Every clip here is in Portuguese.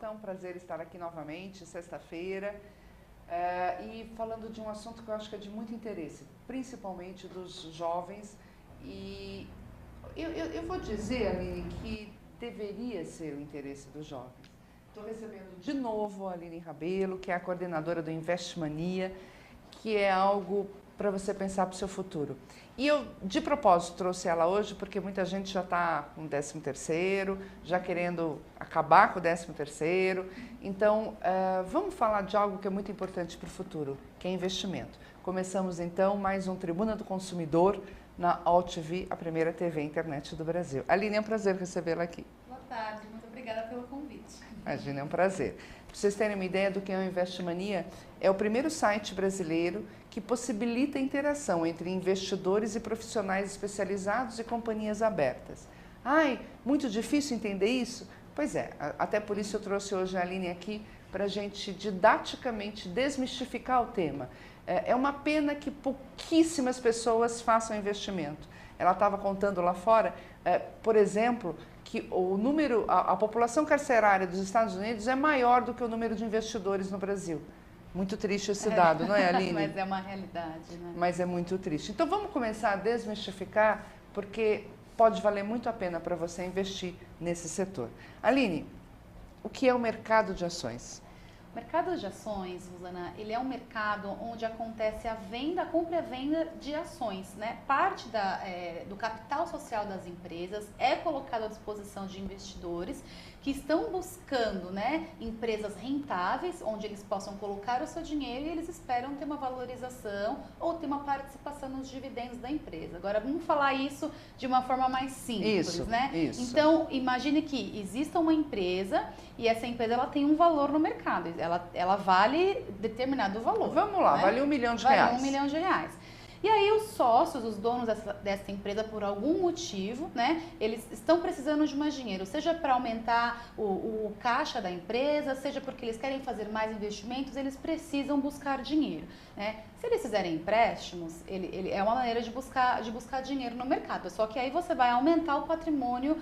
É um prazer estar aqui novamente, sexta-feira, e falando de um assunto que eu acho que é de muito interesse, principalmente dos jovens. E eu vou dizer, Aline, que deveria ser o interesse dos jovens. Estou recebendo de novo a Aline Rabelo, que é a coordenadora do Investmania, que é algo para você pensar para o seu futuro. E eu, de propósito, trouxe ela hoje porque muita gente já está com o 13º, já querendo acabar com o 13º. Então, vamos falar de algo que é muito importante para o futuro, que é investimento. Começamos, então, mais um Tribuna do Consumidor na AllTV, a primeira TV internet do Brasil. Aline, é um prazer recebê-la aqui. Boa tarde, muito obrigada pelo convite. Imagina, é um prazer. Para vocês terem uma ideia do que é o Investmania, é o primeiro site brasileiro que possibilita a interação entre investidores e profissionais especializados e companhias abertas. Ai, muito difícil entender isso? Pois é, até por isso eu trouxe hoje a Aline aqui para a gente didaticamente desmistificar o tema. É uma pena que pouquíssimas pessoas façam investimento. Ela estava contando lá fora, por exemplo, que o número, a população carcerária dos Estados Unidos é maior do que o número de investidores no Brasil. Muito triste esse dado, não é, Aline? Mas é uma realidade, né? Mas é muito triste. Então vamos começar a desmistificar, porque pode valer muito a pena para você investir nesse setor. Aline, o que é o mercado de ações? O mercado de ações, Rosana, ele é um mercado onde acontece a venda, a compra e a venda de ações, né? Parte do capital social das empresas é colocado à disposição de investidores que estão buscando, né, empresas rentáveis, onde eles possam colocar o seu dinheiro e eles esperam ter uma valorização ou ter uma participação nos dividendos da empresa. Agora, vamos falar isso de uma forma mais simples, né? Isso. Então, imagine que exista uma empresa e essa empresa ela tem um valor no mercado, ela vale determinado valor. Vamos lá, né? Vale R$1 milhão. Vale R$1 milhão. E aí os sócios, os donos dessa empresa, por algum motivo, né, eles estão precisando de mais dinheiro, seja para aumentar o caixa da empresa, seja porque eles querem fazer mais investimentos, eles precisam buscar dinheiro, né? Se eles fizerem empréstimos, ele é uma maneira de buscar dinheiro no mercado, só que aí você vai aumentar o patrimônio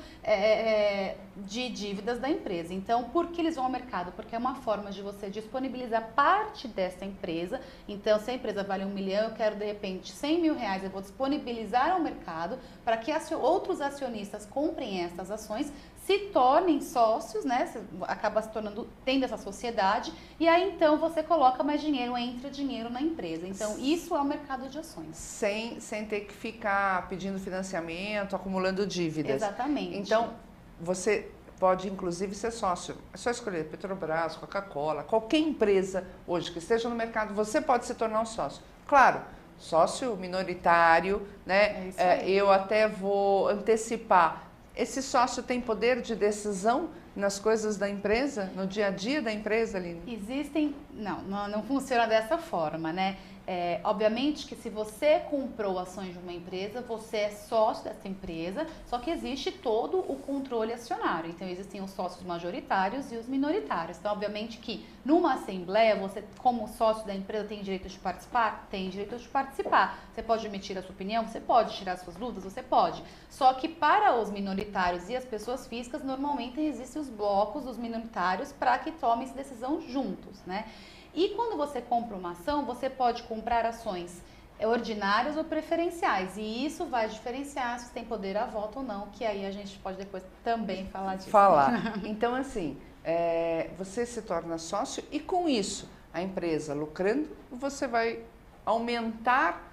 de dívidas da empresa. Então, por que eles vão ao mercado? Porque é uma forma de você disponibilizar parte dessa empresa. Então, se a empresa vale R$1 milhão, eu quero de repente R$100 mil, eu vou disponibilizar ao mercado para que outros acionistas comprem essas ações, se tornem sócios, né? Você acaba se tornando, tendo essa sociedade, e aí então você coloca mais dinheiro, entra dinheiro na empresa. Então, isso é o mercado de ações. Sem ter que ficar pedindo financiamento, acumulando dívidas. Exatamente. Então, você pode inclusive ser sócio. É só escolher Petrobras, Coca-Cola, qualquer empresa hoje que esteja no mercado, você pode se tornar um sócio. Claro, sócio minoritário, né? Eu até vou antecipar. Esse sócio tem poder de decisão nas coisas da empresa, no dia a dia da empresa, Aline? Não funciona dessa forma, né? Obviamente que se você comprou ações de uma empresa, você é sócio dessa empresa, só que existe todo o controle acionário. Então, existem os sócios majoritários e os minoritários. Então, obviamente que numa assembleia, você, como sócio da empresa, tem direito de participar? Tem direito de participar. Você pode emitir a sua opinião? Você pode tirar suas dúvidas? Você pode. Só que para os minoritários e as pessoas físicas, normalmente existem os blocos dos minoritários para que tomem essa decisão juntos, né? E quando você compra uma ação, você pode comprar ações ordinárias ou preferenciais. E isso vai diferenciar se tem poder a voto ou não, que aí a gente pode depois também falar disso. Então, assim, você se torna sócio e com isso, a empresa lucrando, você vai aumentar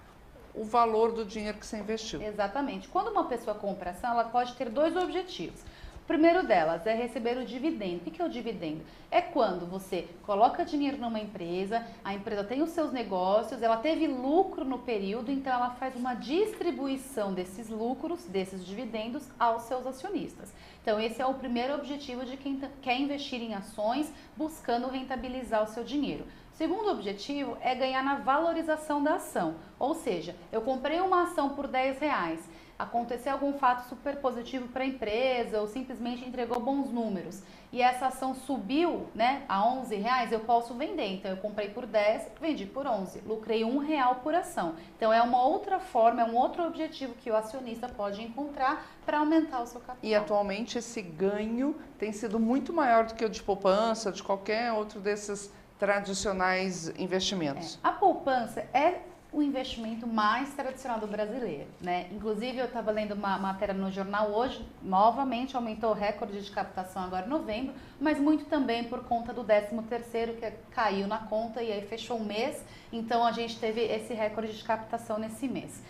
o valor do dinheiro que você investiu. Exatamente. Quando uma pessoa compra ação, ela pode ter dois objetivos. O primeiro delas é receber o dividendo. O que é o dividendo? É quando você coloca dinheiro numa empresa, a empresa tem os seus negócios, ela teve lucro no período, então ela faz uma distribuição desses lucros, desses dividendos, aos seus acionistas. Então esse é o primeiro objetivo de quem quer investir em ações, buscando rentabilizar o seu dinheiro. O segundo objetivo é ganhar na valorização da ação, ou seja, eu comprei uma ação por R$10, aconteceu algum fato super positivo para a empresa ou simplesmente entregou bons números e essa ação subiu, né, a R$11, eu posso vender. Então eu comprei por 10, vendi por 11, lucrei R$1 por ação. Então é uma outra forma, é um outro objetivo que o acionista pode encontrar para aumentar o seu capital. E atualmente esse ganho tem sido muito maior do que o de poupança, de qualquer outro desses tradicionais investimentos. A poupança é o investimento mais tradicional do brasileiro, né? Inclusive eu estava lendo uma matéria no jornal hoje, novamente aumentou o recorde de captação agora em novembro, mas muito também por conta do 13º que caiu na conta e aí fechou um mês, então a gente teve esse recorde de captação nesse mês.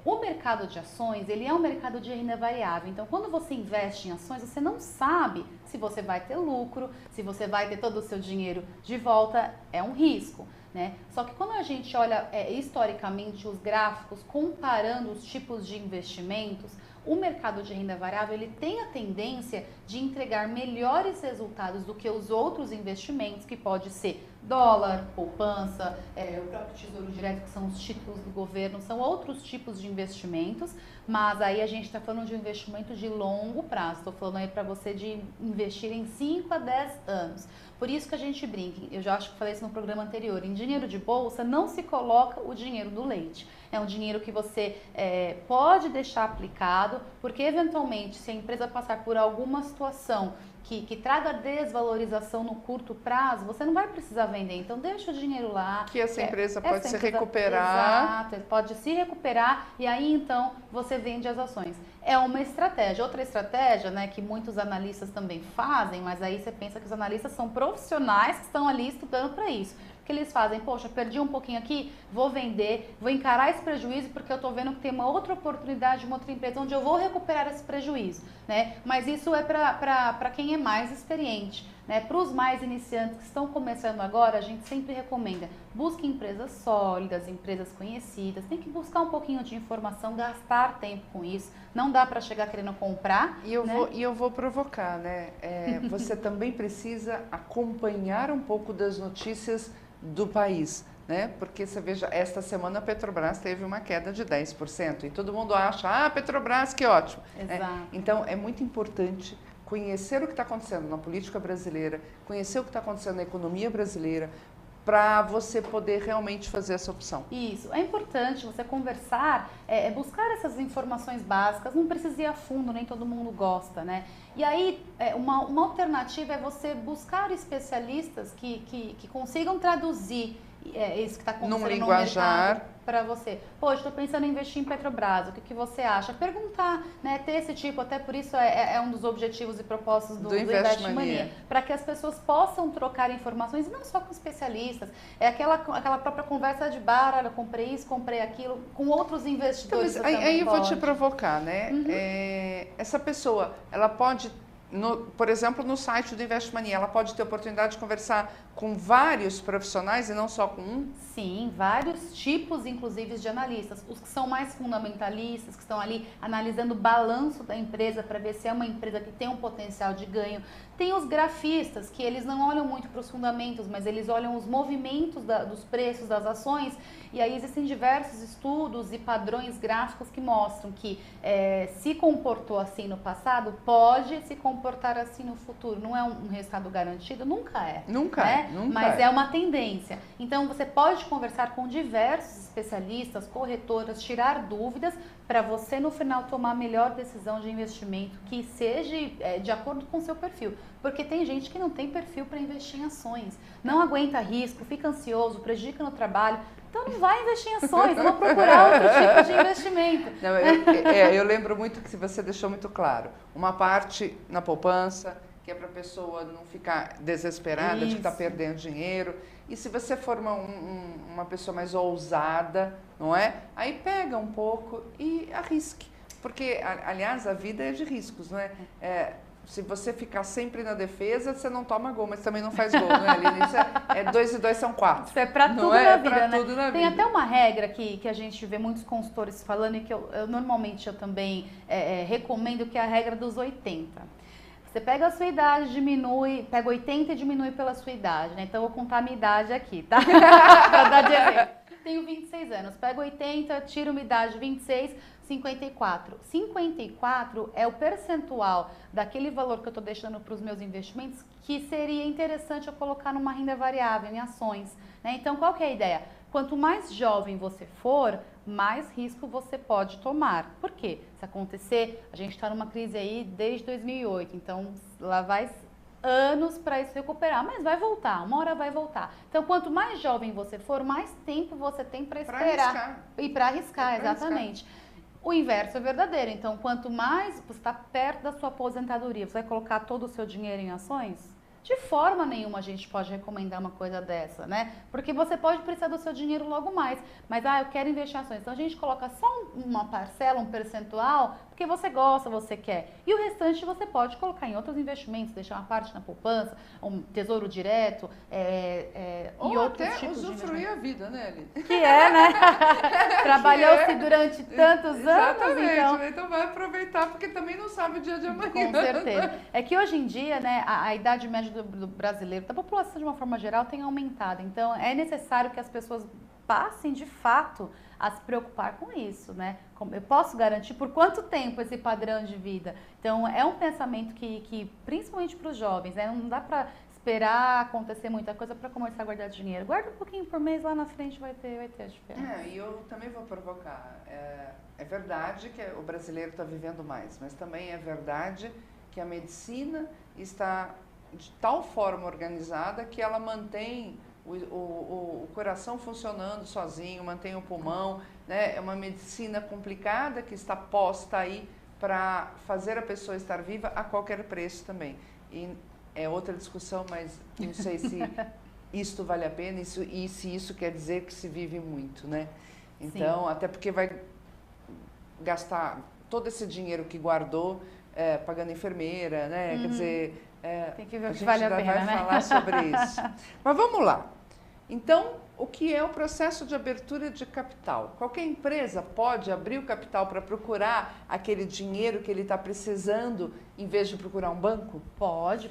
O mercado de ações, ele é um mercado de renda variável, então quando você investe em ações, você não sabe se você vai ter lucro, se você vai ter todo o seu dinheiro de volta, é um risco, né? Só que quando a gente olha historicamente os gráficos, comparando os tipos de investimentos, o mercado de renda variável ele tem a tendência de entregar melhores resultados do que os outros investimentos, que pode ser dólar, poupança, o próprio Tesouro Direto, que são os títulos do governo, são outros tipos de investimentos, mas aí a gente está falando de um investimento de longo prazo, estou falando aí para você de investir em 5 a 10 anos. Por isso que a gente brinca, eu já acho que falei isso no programa anterior, em dinheiro de bolsa não se coloca o dinheiro do leite. É um dinheiro que você pode deixar aplicado, porque eventualmente se a empresa passar por alguma situação que traga desvalorização no curto prazo, você não vai precisar vender, então deixa o dinheiro lá. Que essa empresa pode se recuperar. Exato, pode se recuperar e aí então você vende as ações. É uma estratégia. Outra estratégia, né, que muitos analistas também fazem, mas aí você pensa que os analistas são profissionais que estão ali estudando para isso. Que eles fazem, poxa, perdi um pouquinho aqui, vou vender, vou encarar esse prejuízo porque eu estou vendo que tem uma outra oportunidade, uma outra empresa onde eu vou recuperar esse prejuízo, né? Mas isso é para quem é mais experiente, né? Para os mais iniciantes que estão começando agora, a gente sempre recomenda, busque empresas sólidas, empresas conhecidas, tem que buscar um pouquinho de informação, gastar tempo com isso, não dá para chegar querendo comprar. E eu vou provocar, né? Você também precisa acompanhar um pouco das notícias do país, né? Porque você veja, esta semana a Petrobras teve uma queda de 10% e todo mundo acha, Petrobras, que ótimo. Exato. Então é muito importante conhecer o que está acontecendo na política brasileira, conhecer o que está acontecendo na economia brasileira, para você poder realmente fazer essa opção. Isso, é importante você conversar, buscar essas informações básicas, não precisa ir a fundo, nem todo mundo gosta, né? E aí, uma alternativa é você buscar especialistas que consigam traduzir isso que está acontecendo num linguajar para você. Poxa, estou pensando em investir em Petrobras, o que você acha? Perguntar, né? Ter esse tipo, até por isso é um dos objetivos e propósitos do Investmania, para que as pessoas possam trocar informações, e não só com especialistas, é aquela própria conversa de bar, olha, comprei isso, comprei aquilo, com outros investidores. Então, aí eu vou te provocar, né? Uhum. Essa pessoa, ela pode, por exemplo, no site do Investmania, ela pode ter oportunidade de conversar com vários profissionais e não só com um? Sim, vários tipos, inclusive, de analistas. Os que são mais fundamentalistas, que estão ali analisando o balanço da empresa para ver se é uma empresa que tem um potencial de ganho. Tem os grafistas, que eles não olham muito para os fundamentos, mas eles olham os movimentos dos preços das ações. E aí existem diversos estudos e padrões gráficos que mostram que se comportou assim no passado, pode se comportar assim no futuro. Não é um resultado garantido? Nunca é. Nunca é. Nunca mas é uma tendência. Então você pode conversar com diversos especialistas, corretoras, tirar dúvidas para você no final tomar a melhor decisão de investimento que seja de acordo com o seu perfil. Porque tem gente que não tem perfil para investir em ações, não aguenta risco, fica ansioso, prejudica no trabalho. Então não vai investir em ações, vou procurar outro tipo de investimento. Não, eu lembro muito que você deixou muito claro. Uma parte na poupança, que é para a pessoa não ficar desesperada de estar perdendo dinheiro. E se você for uma pessoa mais ousada, não é? Aí pega um pouco e arrisque. Porque, aliás, a vida é de riscos, não é? Se você ficar sempre na defesa, você não toma gol, mas também não faz gol, não é, Aline? Isso 2 e 2 são 4. Isso é para tudo na vida, né? Tudo na Tem vida. até uma regra que a gente vê muitos consultores falando e que normalmente eu também recomendo, que é a regra dos 80. Você pega a sua idade, pega 80 e diminui pela sua idade, né? Então eu vou contar a minha idade aqui, tá? Pra dar de exemplo. tenho 26 anos, pego 80, tiro uma idade 26, 54. 54 é o percentual daquele valor que eu estou deixando para os meus investimentos que seria interessante eu colocar numa renda variável, em ações. Né? Então, qual que é a ideia? Quanto mais jovem você for, mais risco você pode tomar. Por quê? Se acontecer, a gente está numa crise aí desde 2008, então lá vai anos para isso recuperar, mas vai voltar, uma hora vai voltar. Então, quanto mais jovem você for, mais tempo você tem para esperar e para arriscar, exatamente. O inverso é verdadeiro. Então, quanto mais você está perto da sua aposentadoria, você vai colocar todo o seu dinheiro em ações? De forma nenhuma a gente pode recomendar uma coisa dessa, né? Porque você pode precisar do seu dinheiro logo mais. Mas, eu quero investir em ações. Então, a gente coloca só uma parcela, um percentual, porque você gosta, você quer. E o restante você pode colocar em outros investimentos, deixar uma parte na poupança, um tesouro direto, ou e outros até tipos de usufruir a vida, né, Eli? Que é, né? Trabalhou-se durante tantos anos, então vai aproveitar, porque também não sabe o dia de amanhã. Com certeza. É que hoje em dia, né, a idade média do brasileiro, da população de uma forma geral, tem aumentado. Então, é necessário que as pessoas passem, de fato, a se preocupar com isso, né? Eu posso garantir por quanto tempo esse padrão de vida? Então, é um pensamento que principalmente para os jovens, né? Não dá para esperar acontecer muita coisa para começar a guardar dinheiro. Guarda um pouquinho por mês, lá na frente vai ter a diferença. E eu também vou provocar. É verdade que o brasileiro está vivendo mais, mas também é verdade que a medicina está de tal forma organizada que ela mantém o coração funcionando sozinho, mantém o pulmão, né? É uma medicina complicada que está posta aí para fazer a pessoa estar viva a qualquer preço também. E é outra discussão, mas não sei se isto vale a pena e se isso quer dizer que se vive muito, né? Então, sim, até porque vai gastar todo esse dinheiro que guardou pagando enfermeira, né? Quer dizer, tem que ver o que vale a pena, vai falar sobre isso. Mas vamos lá. Então, o que é o processo de abertura de capital? Qualquer empresa pode abrir o capital para procurar aquele dinheiro que ele está precisando, em vez de procurar um banco? Pode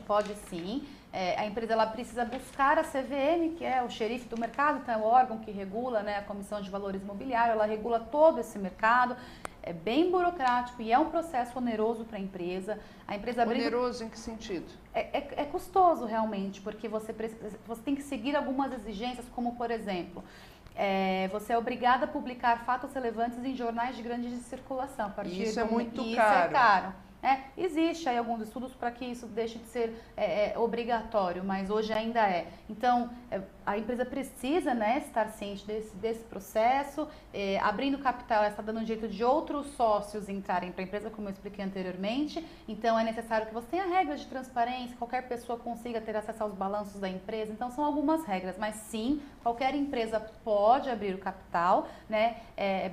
sim. A empresa ela precisa buscar a CVM, que é o xerife do mercado, então é o órgão que regula, né, a Comissão de Valores Imobiliários, ela regula todo esse mercado. É bem burocrático e é um processo oneroso para a empresa. Oneroso em que sentido? É custoso realmente, porque você tem que seguir algumas exigências, como por exemplo, você é obrigada a publicar fatos relevantes em jornais de grande circulação. Isso é muito caro. Isso é caro. Existe aí alguns estudos para que isso deixe de ser obrigatório, mas hoje ainda é. Então, a empresa precisa, né, estar ciente desse processo, abrindo capital, ela está dando um jeito de outros sócios entrarem para a empresa, como eu expliquei anteriormente. Então, é necessário que você tenha regras de transparência, qualquer pessoa consiga ter acesso aos balanços da empresa. Então, são algumas regras, mas sim, qualquer empresa pode abrir o capital, né?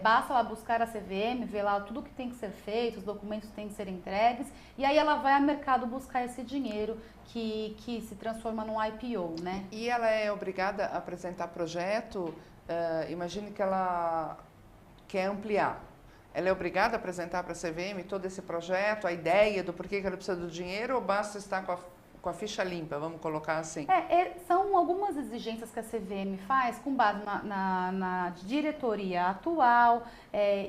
Basta ela buscar a CVM, ver lá tudo que tem que ser feito, os documentos têm que ser entregues, e aí ela vai ao mercado buscar esse dinheiro que se transforma num IPO, né? E ela é obrigada a apresentar projeto, imagine que ela quer ampliar. Ela é obrigada a apresentar para a CVM todo esse projeto, a ideia do porquê que ela precisa do dinheiro, ou basta estar com a ficha limpa, vamos colocar assim? São algumas exigências que a CVM faz com base na diretoria atual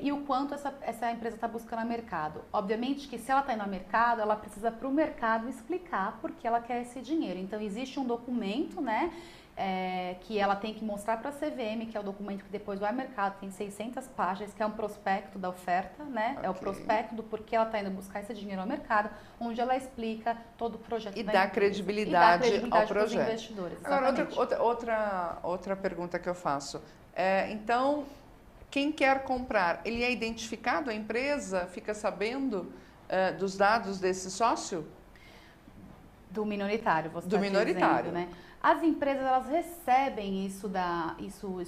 e o quanto essa empresa está buscando no mercado. Obviamente que se ela está indo ao mercado, ela precisa para o mercado explicar por que ela quer esse dinheiro. Então, existe um documento, né, que ela tem que mostrar para a CVM, que é o documento que depois vai ao mercado, tem 600 páginas, que é um prospecto da oferta, né? Okay. É o prospecto do porquê ela está indo buscar esse dinheiro ao mercado, onde ela explica todo o projeto. E dá credibilidade ao projeto. Investidores. Agora, outra pergunta que eu faço. Então, quem quer comprar, ele é identificado, a empresa fica sabendo dos dados desse sócio? Do minoritário, você está dizendo. Do minoritário. Né? As empresas, elas recebem isso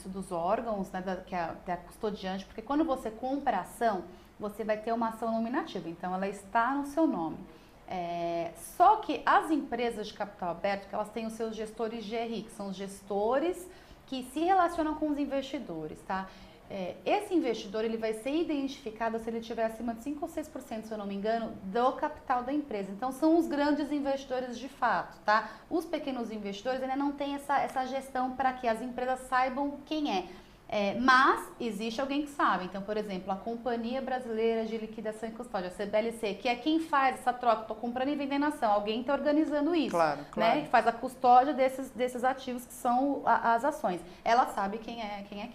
dos órgãos, né, que é a custodiante, porque quando você compra a ação, você vai ter uma ação nominativa, então ela está no seu nome. Só que as empresas de capital aberto, que elas têm os seus gestores GRI, que são os gestores que se relacionam com os investidores, tá? Esse investidor, ele vai ser identificado se ele tiver acima de 5 ou 6%, se eu não me engano, do capital da empresa. Então, são os grandes investidores de fato, tá? Os pequenos investidores ainda não têm essa gestão para que as empresas saibam quem é. Mas existe alguém que sabe. Então, por exemplo, a Companhia Brasileira de Liquidação e Custódia, a CBLC, que é quem faz essa troca, estou comprando e vendendo ação, alguém está organizando isso. Claro, claro. Né? Que faz a custódia desses ativos que são as ações. Ela sabe quem é quem.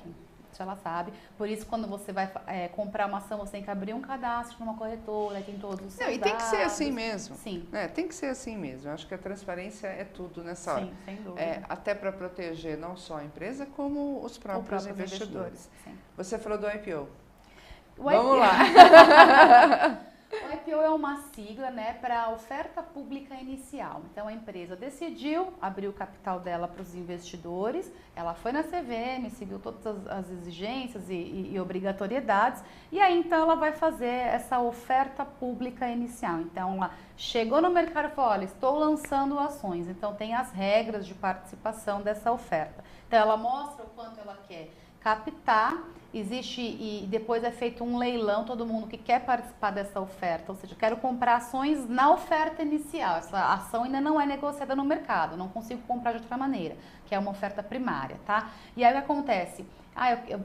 Isso ela sabe. Por isso, quando você vai comprar uma ação, você tem que abrir um cadastro numa corretora, tem todos os seus dados. E tem que ser assim mesmo. Sim. Tem que ser assim mesmo. Eu acho que a transparência é tudo nessa hora. Sim, sem dúvida. Até para proteger não só a empresa, como os próprios investidores. Sim. Você falou do IPO. Vamos lá. O IPO é uma sigla, né, para oferta pública inicial. Então, a empresa decidiu abrir o capital dela para os investidores, ela foi na CVM, seguiu todas as exigências e obrigatoriedades, e aí, então, ela vai fazer essa oferta pública inicial. Então, ela chegou no mercado e falou, olha, estou lançando ações, então tem as regras de participação dessa oferta. Então, ela mostra o quanto ela quer captar, existe e depois é feito um leilão, todo mundo que quer participar dessa oferta, ou seja, eu quero comprar ações na oferta inicial, essa ação ainda não é negociada no mercado, não consigo comprar de outra maneira, que é uma oferta primária, tá? E aí o que acontece?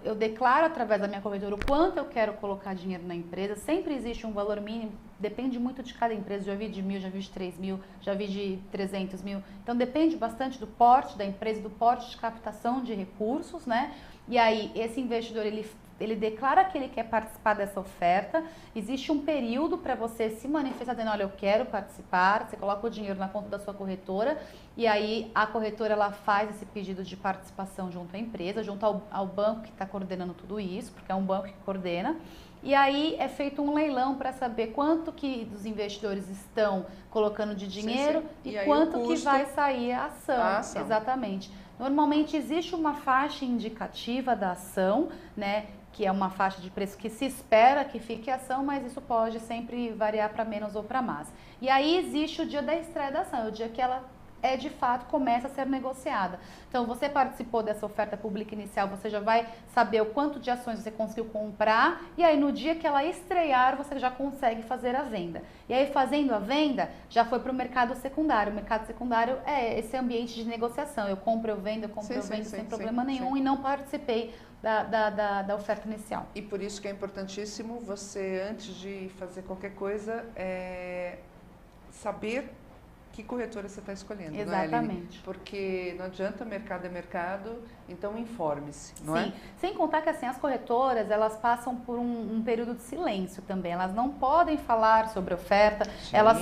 Eu declaro através da minha corretora o quanto eu quero colocar dinheiro na empresa, sempre existe um valor mínimo, depende muito de cada empresa, já vi de 1.000, já vi de 3.000, já vi de 300 mil, então depende bastante do porte da empresa, do porte de captação de recursos, né? E aí, esse investidor, ele declara que ele quer participar dessa oferta, existe um período para você se manifestar dizendo, olha, eu quero participar, você coloca o dinheiro na conta da sua corretora, e aí a corretora, ela faz esse pedido de participação junto à empresa, junto ao banco que está coordenando tudo isso, porque é um banco que coordena, e aí é feito um leilão para saber quanto que os investidores estão colocando de dinheiro e quanto que vai sair a ação. Exatamente. Normalmente existe uma faixa indicativa da ação, né, que é uma faixa de preço que se espera que fique a ação, mas isso pode sempre variar para menos ou para mais. E aí existe o dia da estreia da ação, o dia que ela de fato começa a ser negociada. Então, você participou dessa oferta pública inicial, você já vai saber o quanto de ações você conseguiu comprar, e aí no dia que ela estrear, você já consegue fazer a venda. E aí, fazendo a venda, já foi para o mercado secundário. O mercado secundário é esse ambiente de negociação. Eu compro, eu vendo, sem problema nenhum, e não participei da oferta inicial. E por isso que é importantíssimo você, antes de fazer qualquer coisa, saber que corretora você está escolhendo. Exatamente. Não é, Aline? Porque não adianta, mercado é mercado, então informe-se, não é? Sim, sem contar que assim, as corretoras, elas passam por um período de silêncio também, elas não podem falar sobre oferta, elas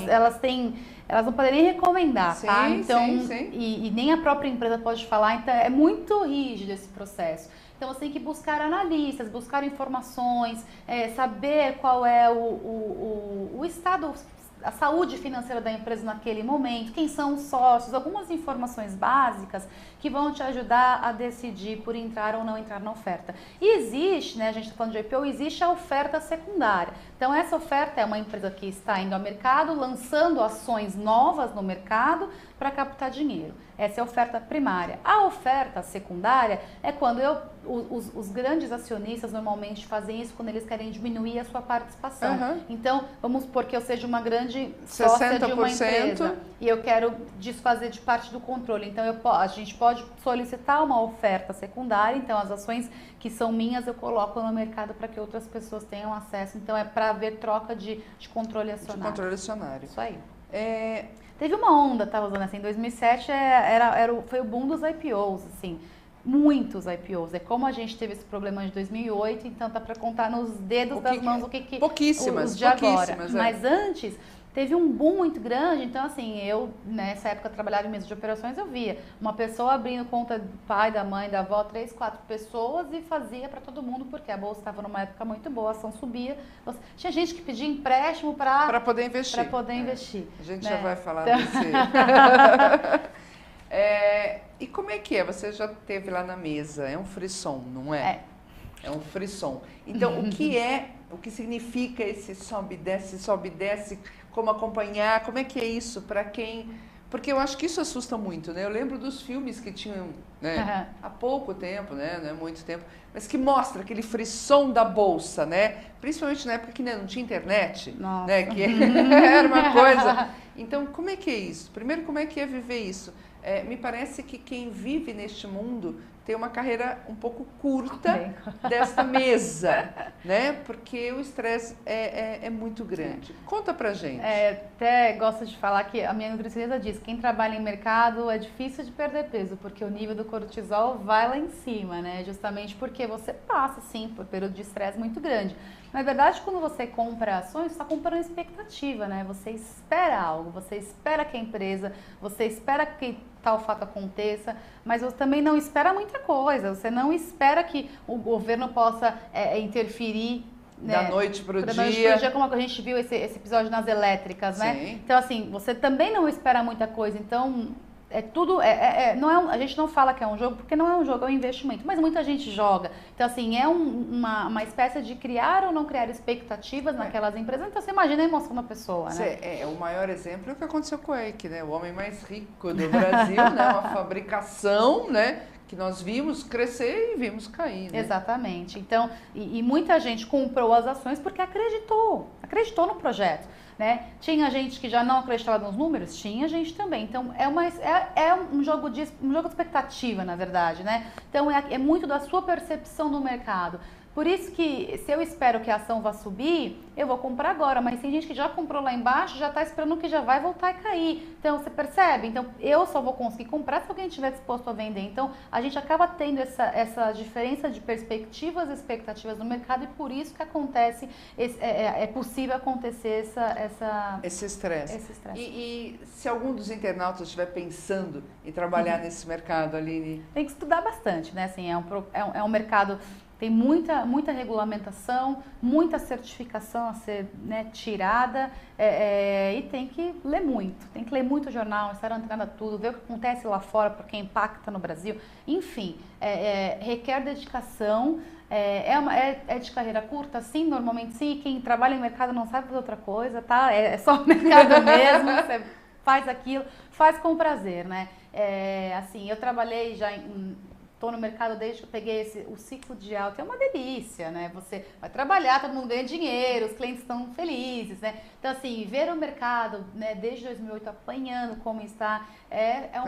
não podem nem recomendar, sim, tá? Então, sim. E nem a própria empresa pode falar, então é muito rígido esse processo. Então, você tem que buscar analistas, buscar informações, saber qual é o estado, a saúde financeira da empresa naquele momento, quem são os sócios, algumas informações básicas que vão te ajudar a decidir por entrar ou não entrar na oferta. E existe, né, a gente está falando de IPO, existe a oferta secundária. Então, essa oferta é uma empresa que está indo ao mercado, lançando ações novas no mercado para captar dinheiro. Essa é a oferta primária. A oferta secundária é quando os grandes acionistas normalmente fazem isso quando eles querem diminuir a sua participação. Uhum. Então, vamos supor que eu seja uma grande sócia de uma empresa e eu quero desfazer de parte do controle. Então, a gente pode solicitar uma oferta secundária. Então, as ações que são minhas eu coloco no mercado para que outras pessoas tenham acesso. Então, é para haver troca de controle acionário. De controle acionário. Isso aí. Teve uma onda, tá, Rosana, assim, em 2007 foi o boom dos IPOs, assim, muitos IPOs. É como a gente teve esse problema de 2008, então tá para contar nos dedos das mãos o que pouquíssimas, os de agora. Mas antes teve um boom muito grande, então assim, eu nessa época trabalhava em mesa de operações, eu via uma pessoa abrindo conta do pai, da mãe, da avó, 3, 4 pessoas e fazia para todo mundo, porque a bolsa estava numa época muito boa, a ação subia. Tinha gente que pedia empréstimo para poder investir. Para poder investir. A gente já vai falar desse... E como é que é? Você já esteve lá na mesa, é um frisson, não é? É um frisson. Então, o que significa esse sobe e desce, como acompanhar, como é que é isso para quem... Porque eu acho que isso assusta muito, né? Eu lembro dos filmes que tinham, né, há pouco tempo, né, não é muito tempo, mas que mostra aquele frisson da bolsa, né? Principalmente na época que não tinha internet, né? Que era uma coisa... Então, como é que é isso? Primeiro, como é que é viver isso? Me parece que quem vive neste mundo tem uma carreira um pouco curta desta mesa, né? Porque o estresse é muito grande. Conta pra gente. Até gosto de falar que a minha nutricionista diz, quem trabalha em mercado é difícil de perder peso, porque o nível do cortisol vai lá em cima, né? Justamente porque você passa, sim, por um período de estresse muito grande. Na verdade, quando você compra ações, você está comprando expectativa, né? Você espera algo, você espera que a empresa, você espera que tal fato aconteça, mas você também não espera muita coisa, você não espera que o governo possa interferir, né, da noite para o dia. Da noite para o dia, como a gente viu esse episódio nas elétricas, né? Sim. Então, assim, você também não espera muita coisa, então... a gente não fala que é um jogo, porque não é um jogo, é um investimento, mas muita gente joga. Então, assim, é uma espécie de criar ou não criar expectativas naquelas empresas. Então, você imagina a emoção da pessoa, né? O maior exemplo é o que aconteceu com o EIC, né? O homem mais rico do Brasil, né? Uma fabricação, né? Que nós vimos crescer e vimos cair, né? Exatamente. Então, e muita gente comprou as ações porque acreditou no projeto. Né? Tinha gente que já não acreditava nos números? Tinha gente também. Então, é um jogo de expectativa, na verdade, né? Então, é muito da sua percepção do mercado. Por isso que, se eu espero que a ação vá subir, eu vou comprar agora. Mas tem gente que já comprou lá embaixo, já está esperando que já vai voltar e cair. Então, você percebe? Então, eu só vou conseguir comprar se alguém estiver disposto a vender. Então, a gente acaba tendo essa diferença de perspectivas e expectativas no mercado e por isso que acontece, é possível acontecer esse estresse. E se algum dos internautas estiver pensando em trabalhar nesse mercado, Aline? Tem que estudar bastante, né? Assim, é um mercado... Tem muita regulamentação, muita certificação a ser, né, tirada e tem que ler muito jornal, estar antenado a tudo, ver o que acontece lá fora, porque impacta no Brasil. Enfim, requer dedicação, é de carreira curta, sim, normalmente sim, quem trabalha em mercado não sabe fazer outra coisa, tá? É só o mercado mesmo, você faz aquilo, faz com prazer, né? Assim, eu trabalhei já estou no mercado desde que eu peguei o ciclo de alta, é uma delícia, né? Você vai trabalhar, todo mundo ganha dinheiro, os clientes estão felizes, né? Então, assim, ver o mercado, né, desde 2008 apanhando como está,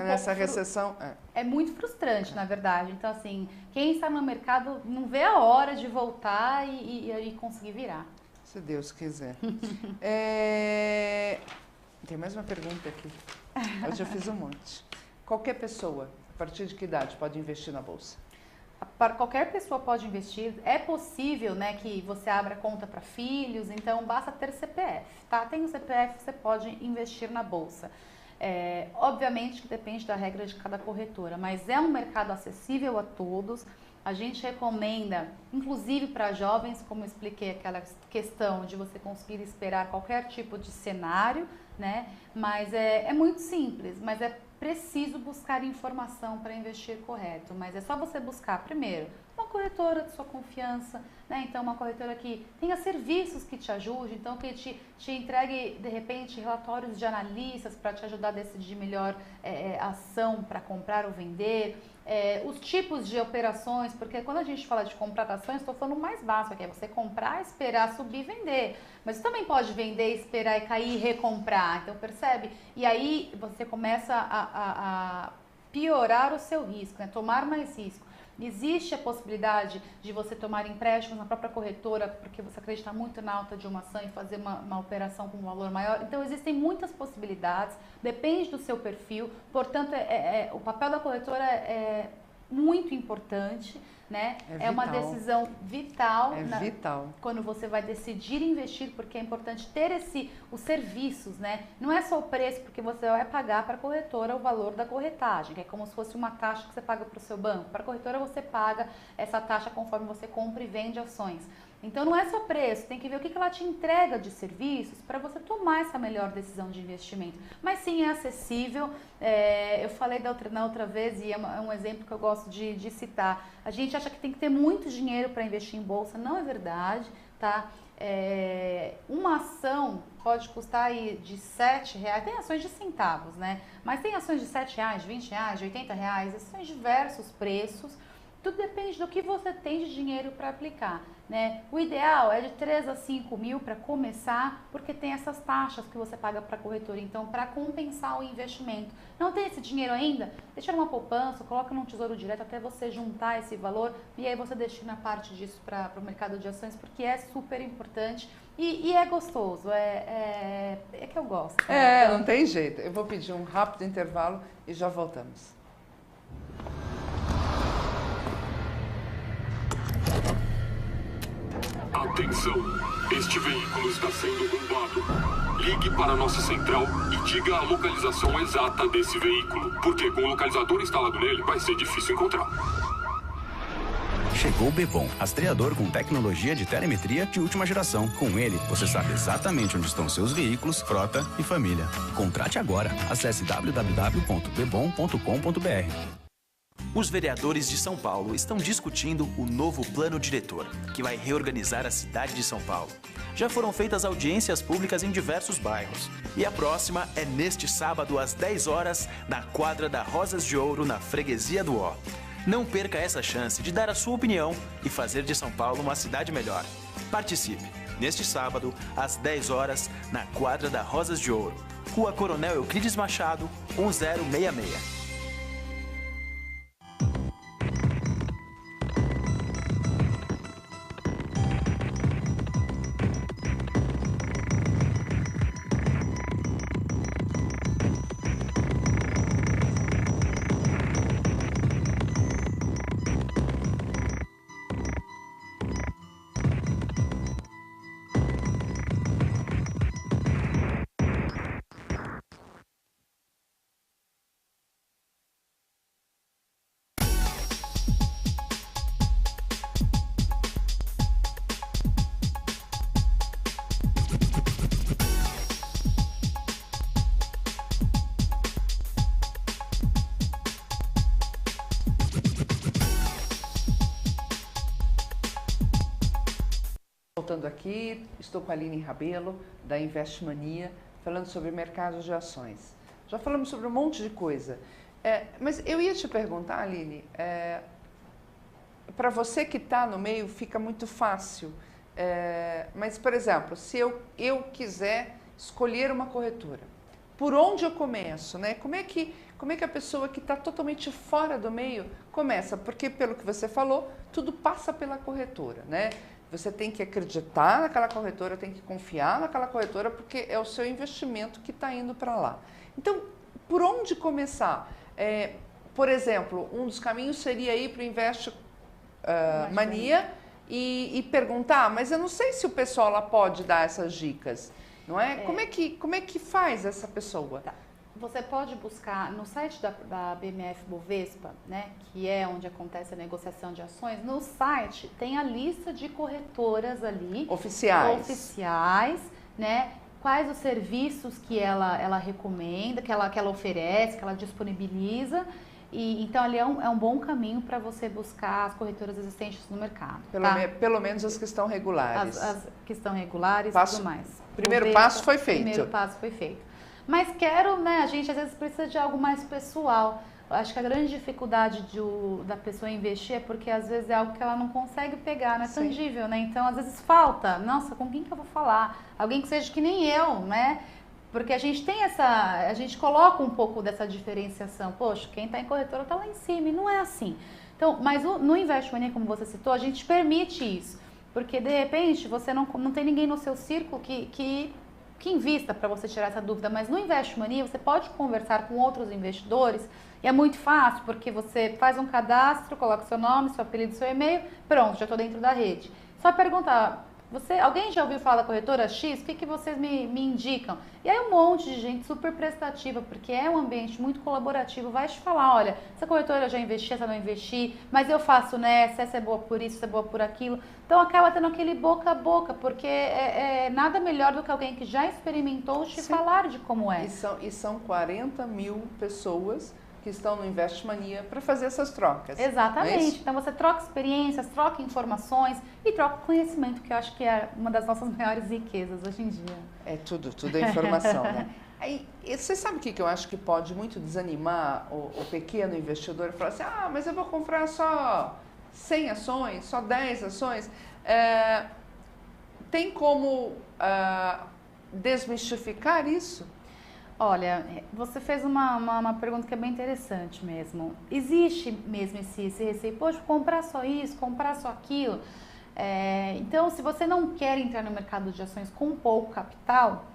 nessa recessão, é muito frustrante, na verdade. Então, assim, quem está no mercado não vê a hora de voltar e conseguir virar. Se Deus quiser. Tem mais uma pergunta aqui. Eu já fiz um monte. Qualquer pessoa, a partir de que idade pode investir na bolsa? Para qualquer pessoa pode investir. É possível, né, que você abra conta para filhos, então basta ter CPF, tá? Tem o CPF, você pode investir na bolsa. Obviamente que depende da regra de cada corretora, mas é um mercado acessível a todos. A gente recomenda, inclusive para jovens, como eu expliquei, aquela questão de você conseguir esperar qualquer tipo de cenário, né? Mas é muito simples, mas é preciso buscar informação para investir correto, mas é só você buscar primeiro uma corretora de sua confiança, né? Então uma corretora que tenha serviços que te ajude, então que te entregue de repente relatórios de analistas para te ajudar a decidir melhor ação para comprar ou vender, os tipos de operações, porque quando a gente fala de comprar ações, estou falando o mais básico, que é você comprar, esperar subir e vender. Mas você também pode vender, esperar e cair e recomprar, então percebe? E aí você começa a piorar o seu risco, né? Tomar mais risco. Existe a possibilidade de você tomar empréstimos na própria corretora, porque você acredita muito na alta de uma ação e fazer uma operação com um valor maior. Então, existem muitas possibilidades, depende do seu perfil. Portanto, o papel da corretora é muito importante, né? É uma decisão vital. Vital. Quando você vai decidir investir, porque é importante ter os serviços, né? Não é só o preço, porque você vai pagar para a corretora o valor da corretagem, que é como se fosse uma taxa que você paga para o seu banco. Para a corretora você paga essa taxa conforme você compra e vende ações. Então não é só preço, tem que ver o que ela te entrega de serviços para você tomar essa melhor decisão de investimento. Mas sim, é acessível. Eu falei na outra vez e é um exemplo que eu gosto de citar. A gente acha que tem que ter muito dinheiro para investir em bolsa, não é verdade, tá? Uma ação pode custar aí de R$7, tem ações de centavos, né? Mas tem ações de R$7, R$20, R$80, são diversos preços. Tudo depende do que você tem de dinheiro para aplicar, né? O ideal é de 3 a 5 mil para começar, porque tem essas taxas que você paga para a corretora. Então, para compensar o investimento. Não tem esse dinheiro ainda? Deixa numa poupança, coloca num tesouro direto até você juntar esse valor e aí você destina parte disso para o mercado de ações, porque é super importante e é gostoso, é que eu gosto. É, Então, não tem jeito. Eu vou pedir um rápido intervalo e já voltamos. Atenção! Este veículo está sendo roubado. Ligue para a nossa central e diga a localização exata desse veículo, porque com o localizador instalado nele vai ser difícil encontrar. Chegou o Bebom, rastreador com tecnologia de telemetria de última geração. Com ele, você sabe exatamente onde estão seus veículos, frota e família. Contrate agora. Acesse www.bebom.com.br. Os vereadores de São Paulo estão discutindo o novo plano diretor, que vai reorganizar a cidade de São Paulo. Já foram feitas audiências públicas em diversos bairros. E a próxima é neste sábado, às 10 horas, na quadra da Rosas de Ouro, na Freguesia do Ó. Não perca essa chance de dar a sua opinião e fazer de São Paulo uma cidade melhor. Participe, neste sábado, às 10 horas, na quadra da Rosas de Ouro, Rua Coronel Euclides Machado, 1066. Voltando aqui, estou com a Aline Rabelo, da Investmania, falando sobre mercados de ações. Já falamos sobre um monte de coisa, mas eu ia te perguntar, Aline, para você que está no meio fica muito fácil, mas, por exemplo, se eu quiser escolher uma corretora, por onde eu começo, né? Como é que a pessoa que está totalmente fora do meio começa? Porque, pelo que você falou, tudo passa pela corretora, né? Você tem que acreditar naquela corretora, tem que confiar naquela corretora, porque é o seu investimento que está indo para lá. Então, por onde começar? Por exemplo, um dos caminhos seria ir para o Investmania e perguntar, mas eu não sei se o pessoal lá pode dar essas dicas, não é? Como é que faz essa pessoa? Tá. Você pode buscar no site da BMF Bovespa, né, que é onde acontece a negociação de ações. No site tem a lista de corretoras ali. Oficiais, né? Quais os serviços que ela recomenda, que ela oferece, que ela disponibiliza. E, então, ali é um bom caminho para você buscar as corretoras existentes no mercado. Pelo menos as que estão regulares. As que estão regulares e tudo mais. Primeiro passo foi feito. Primeiro passo foi feito. Mas né, a gente às vezes precisa de algo mais pessoal. Eu acho que a grande dificuldade da pessoa investir é porque às vezes é algo que ela não consegue pegar, não é tangível, né? Então, às vezes falta, nossa, com quem que eu vou falar? Alguém que seja que nem eu, né? Porque a gente tem a gente coloca um pouco dessa diferenciação. Poxa, quem está em corretora está lá em cima, e não é assim. Então, mas no Investmania, como você citou, a gente permite isso. Porque, de repente, você não tem ninguém no seu círculo que invista para você tirar essa dúvida, mas no Investmania você pode conversar com outros investidores e é muito fácil, porque você faz um cadastro, coloca seu nome, seu apelido, seu e-mail, pronto, já estou dentro da rede. Só perguntar, alguém já ouviu falar da corretora X? O que vocês me indicam? E aí um monte de gente super prestativa, porque é um ambiente muito colaborativo, vai te falar, olha, essa corretora eu já investi, essa não investi, mas eu faço nessa, essa é boa por isso, essa é boa por aquilo. Então acaba tendo aquele boca a boca, porque é nada melhor do que alguém que já experimentou te falar de como é. E são 40 mil pessoas que estão no Investmania para fazer essas trocas. Exatamente. Então você troca experiências, troca informações e troca conhecimento, que eu acho que é uma das nossas maiores riquezas hoje em dia. É tudo é informação, né? Aí, você sabe o que eu acho que pode muito desanimar o pequeno investidor? Falar assim, mas eu vou comprar só 100 ações, só 10 ações, tem como desmistificar isso? Olha, você fez uma pergunta que é bem interessante mesmo. Existe mesmo esse receio, poxa, comprar só isso, comprar só aquilo. Então, se você não quer entrar no mercado de ações com pouco capital,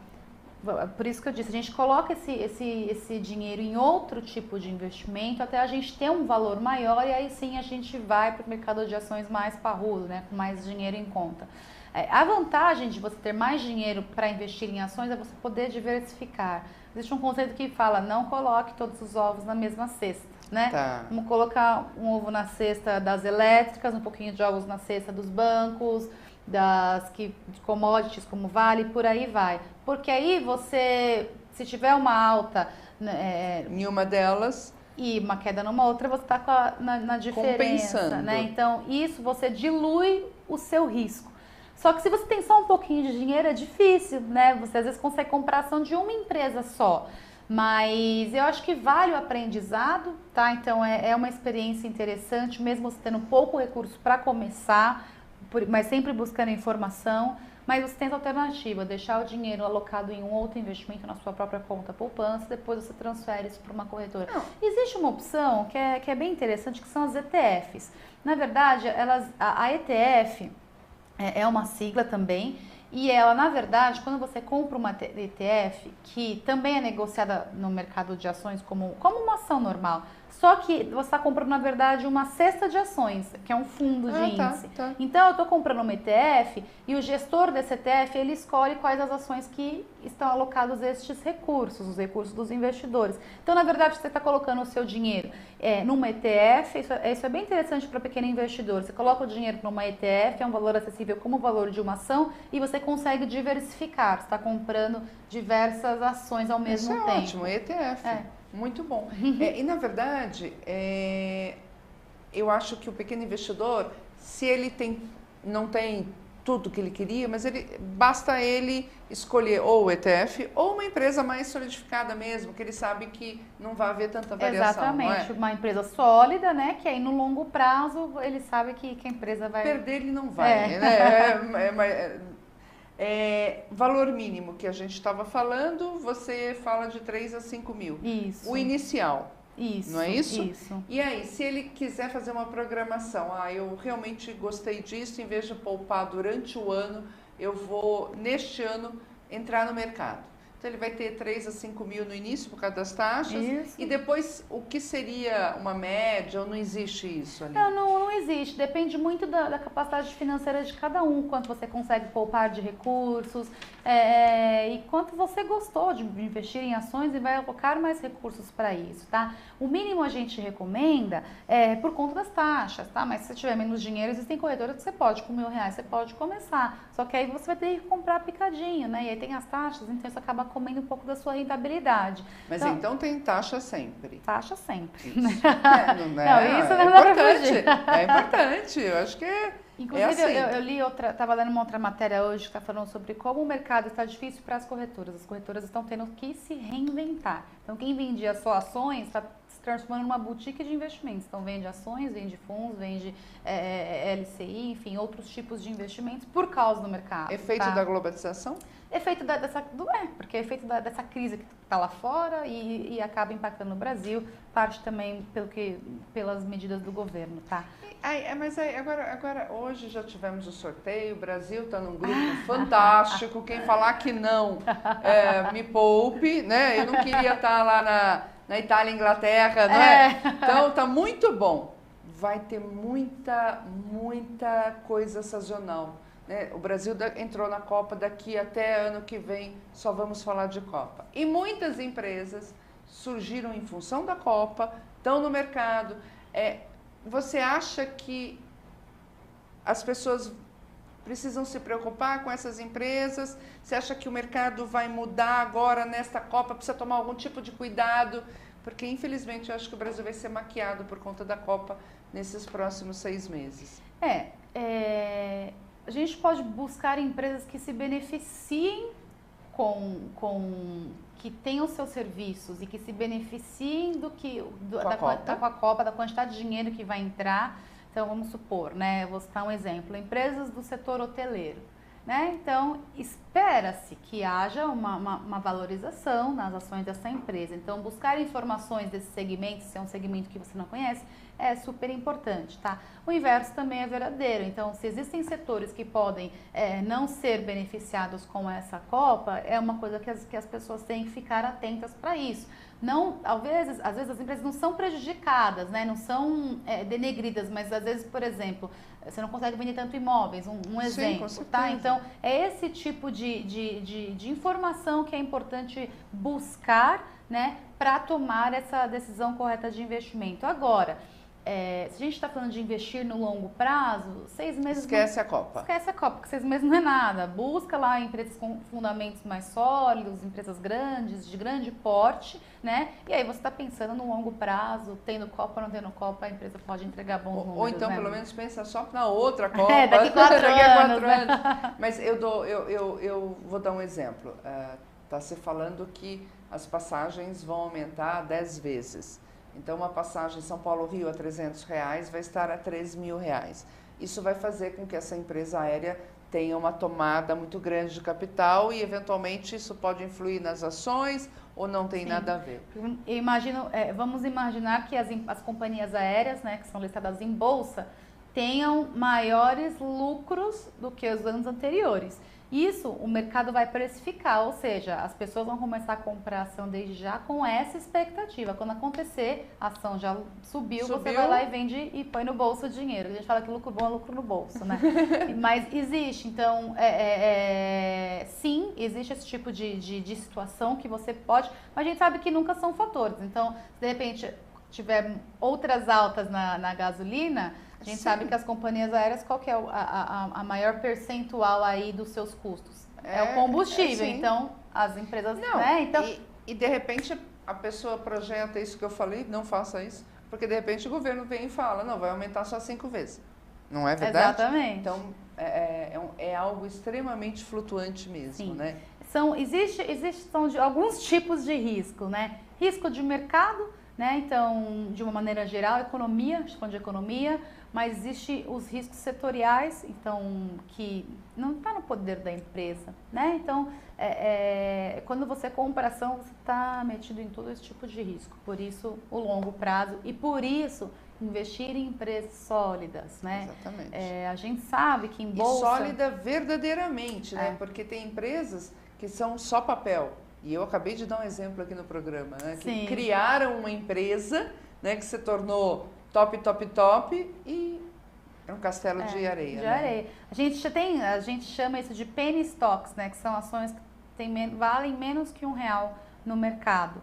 por isso que eu disse, a gente coloca esse dinheiro em outro tipo de investimento até a gente ter um valor maior e aí sim a gente vai para o mercado de ações mais parrudo, né, com mais dinheiro em conta. A vantagem de você ter mais dinheiro para investir em ações é você poder diversificar. Existe um conceito que fala, não coloque todos os ovos na mesma cesta, né? Tá. Vamos colocar um ovo na cesta das elétricas, um pouquinho de ovos na cesta dos bancos, de commodities como Vale, por aí vai. Porque aí você, se tiver uma alta em uma delas e uma queda numa outra, você está na diferença, compensando, né? Então, isso você dilui o seu risco. Só que se você tem só um pouquinho de dinheiro, é difícil, né? Você às vezes consegue comprar ação de uma empresa só. Mas eu acho que vale o aprendizado, tá? Então é uma experiência interessante, mesmo você tendo pouco recurso para começar, mas sempre buscando informação. Mas você tem a alternativa, deixar o dinheiro alocado em um outro investimento na sua própria conta poupança, depois você transfere isso para uma corretora. Não. Existe uma opção que é bem interessante, que são as ETFs. Na verdade, a ETF é uma sigla também, e ela, na verdade, quando você compra uma ETF, que também é negociada no mercado de ações como uma ação normal, só que você está comprando, na verdade, uma cesta de ações, que é um fundo de índice. Tá. Então, eu estou comprando uma ETF e o gestor desse ETF, ele escolhe quais as ações que estão alocados a estes recursos, os recursos dos investidores. Então, na verdade, você está colocando o seu dinheiro numa ETF, isso é bem interessante para pequeno investidor. Você coloca o dinheiro numa ETF, é um valor acessível como o valor de uma ação e você consegue diversificar. Você está comprando diversas ações ao mesmo tempo. Isso é ótimo, ETF. Muito bom. E, na verdade, eu acho que o pequeno investidor, se ele não tem tudo que ele queria, mas basta ele escolher ou o ETF ou uma empresa mais solidificada mesmo, que ele sabe que não vai haver tanta variação. Exatamente, não é? Uma empresa sólida, né? Que aí no longo prazo ele sabe que a empresa vai... Perder ele não vai, né? Valor mínimo que a gente estava falando, você fala de 3 a 5 mil. Isso. O inicial. Isso. Não é isso? Isso. E aí, se ele quiser fazer uma programação, eu realmente gostei disso, em vez de poupar durante o ano, eu vou, neste ano, entrar no mercado. Então, ele vai ter 3 a 5 mil no início por causa das taxas. Isso. E depois, o que seria uma média, ou não existe isso ali? Não existe. Depende muito da capacidade financeira de cada um, quanto você consegue poupar de recursos e quanto você gostou de investir em ações e vai alocar mais recursos para isso, tá? O mínimo a gente recomenda por conta das taxas, tá? Mas se você tiver menos dinheiro, existem corretoras que você pode, com R$1.000, você pode começar. Só que aí você vai ter que comprar picadinho, né? E aí tem as taxas, então isso acaba comendo um pouco da sua rentabilidade. Mas então tem taxa sempre. Taxa sempre. Isso. Não, isso não dá pra fugir. É importante, eu acho que Inclusive, assim. eu li estava lendo uma outra matéria hoje que está falando sobre como o mercado está difícil para as corretoras. As corretoras estão tendo que se reinventar. Então, quem vendia só ações está se transformando numa boutique de investimentos. Então, vende ações, vende fundos, vende LCI, enfim, outros tipos de investimentos por causa do mercado. Efeito da globalização? Efeito porque é efeito dessa crise que está lá fora e acaba impactando no Brasil, parte também pelas medidas do governo, tá? Mas agora, hoje já tivemos o sorteio, o Brasil está num grupo fantástico, quem falar que não, me poupe, né? Eu não queria estar lá na Itália e Inglaterra, não é? Então, tá muito bom. Vai ter muita coisa sazonal. O Brasil entrou na Copa, daqui até ano que vem só vamos falar de Copa. E muitas empresas surgiram em função da Copa, estão no mercado. Você acha que as pessoas precisam se preocupar com essas empresas? Você acha que o mercado vai mudar agora nesta Copa? Precisa tomar algum tipo de cuidado? Porque, infelizmente, eu acho que o Brasil vai ser maquiado por conta da Copa nesses próximos 6 meses. A gente pode buscar empresas que se beneficiem que tenham seus serviços e que se beneficiem com a Copa, da quantidade de dinheiro que vai entrar. Então, vamos supor, né, eu vou citar um exemplo, empresas do setor hoteleiro. Né? Então, espera-se que haja uma valorização nas ações dessa empresa. Então, buscar informações desse segmento, se é um segmento que você não conhece, é super importante, tá? O inverso também é verdadeiro. Então, se existem setores que podem não ser beneficiados com essa Copa, é uma coisa que as pessoas têm que ficar atentas para isso. Não, às vezes as empresas não são prejudicadas, né? Não são denegridas, mas às vezes, por exemplo, você não consegue vender tanto imóveis, um exemplo, Sim, tá? Então, é esse tipo de informação que é importante buscar, né, para tomar essa decisão correta de investimento. Agora, se a gente está falando de investir no longo prazo, 6 meses... Esquece a Copa. Esquece a Copa, porque 6 meses não é nada. Busca lá empresas com fundamentos mais sólidos, empresas grandes, de grande porte, né? E aí você está pensando no longo prazo, tendo Copa ou não tendo Copa, a empresa pode entregar bons números. Ou então, né? pelo menos, pensa só na outra Copa. Daqui 4 anos. Né? Mas eu vou dar um exemplo. Está se falando que as passagens vão aumentar 10 vezes. Então, uma passagem São Paulo-Rio a R$300 vai estar a R$3.000. Isso vai fazer com que essa empresa aérea tenha uma tomada muito grande de capital e, eventualmente, isso pode influir nas ações ou não tem nada a ver? Eu imagino, vamos imaginar que as companhias aéreas, né, que são listadas em bolsa, tenham maiores lucros do que os anos anteriores. Isso o mercado vai precificar, ou seja, as pessoas vão começar a comprar ação desde já com essa expectativa. Quando acontecer, a ação já subiu, você vai lá e vende e põe no bolso o dinheiro. A gente fala que lucro bom é lucro no bolso, né? Mas existe, então, sim, existe esse tipo de situação que você pode, mas a gente sabe que nunca são fatores. Então, se de repente tiver outras altas na gasolina, a gente sabe que as companhias aéreas, qual que é a maior percentual aí dos seus custos? É o combustível, então as empresas... Não, né? Então, e de repente a pessoa projeta isso que eu falei, não faça isso, porque de repente o governo vem e fala, não, vai aumentar só 5 vezes. Não é verdade? Exatamente. Então, é algo extremamente flutuante mesmo, sim, né? São alguns tipos de risco, né? Risco de mercado, né? Então, de uma maneira geral, economia, a gente falando de economia, mas existem os riscos setoriais, então, que não está no poder da empresa, né? Então, quando você compra ação, você está metido em todo esse tipo de risco. Por isso, o longo prazo e por isso, investir em empresas sólidas, né? Exatamente. A gente sabe que em bolsa... E sólida verdadeiramente, né? Porque tem empresas que são só papel. E eu acabei de dar um exemplo aqui no programa, né? Que criaram uma empresa, né, que se tornou top e é um castelo de areia. De né? areia. A gente chama isso de penny stocks, né? Que são ações que valem menos que R$1 no mercado.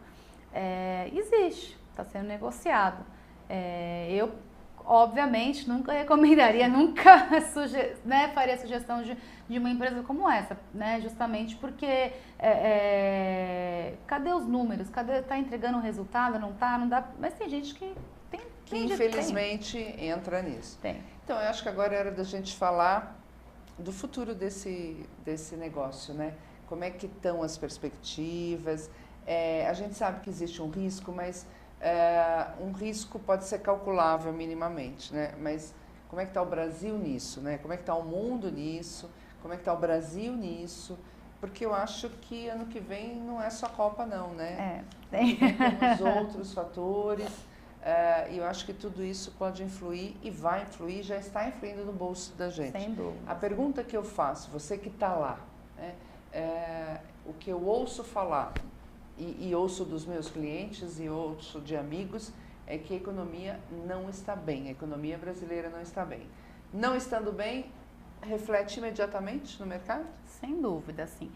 Existe, está sendo negociado. Eu, obviamente, nunca recomendaria, né, faria sugestão de uma empresa como essa, né? Justamente porque cadê os números? Tá entregando o resultado? Não tá? Não dá. Mas tem gente que infelizmente entra nisso. Tem. Então, eu acho que agora é hora da gente falar do futuro desse negócio, né? Como é que estão as perspectivas? A gente sabe que existe um risco, mas um risco pode ser calculável minimamente, né? Mas como é que está o Brasil nisso, né? Como é que está o mundo nisso? Como é que está o Brasil nisso? Porque eu acho que ano que vem não é só Copa não, né? Temos outros fatores. E eu acho que tudo isso pode influir e vai influir, já está influindo no bolso da gente. Sem dúvida. A pergunta que eu faço, você que está lá, né? O que eu ouço falar e ouço dos meus clientes e ouço de amigos é que a economia não está bem, a economia brasileira não está bem. Não estando bem, reflete imediatamente no mercado? Sem dúvida, sim.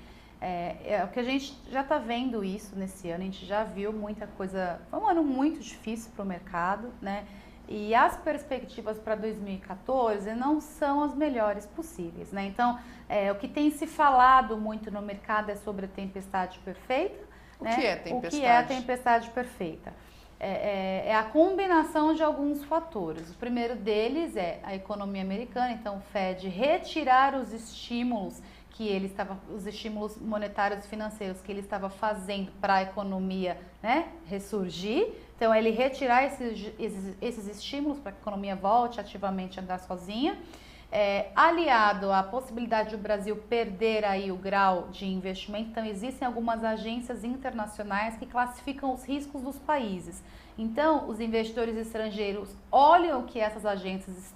O que a gente já está vendo isso nesse ano, a gente já viu muita coisa, foi um ano muito difícil para o mercado, né? E as perspectivas para 2014 não são as melhores possíveis, né? Então, o que tem se falado muito no mercado é sobre a tempestade perfeita. O que é tempestade? O que é a tempestade perfeita? É a combinação de alguns fatores. O primeiro deles é a economia americana, então o Fed retirar os estímulos os estímulos monetários e financeiros que ele estava fazendo para a economia, né, ressurgir, Então, ele retirar esses estímulos para que a economia volte ativamente a andar sozinha, aliado à possibilidade do Brasil perder aí o grau de investimento. Então, existem algumas agências internacionais que classificam os riscos dos países. Então, os investidores estrangeiros olham o que essas agências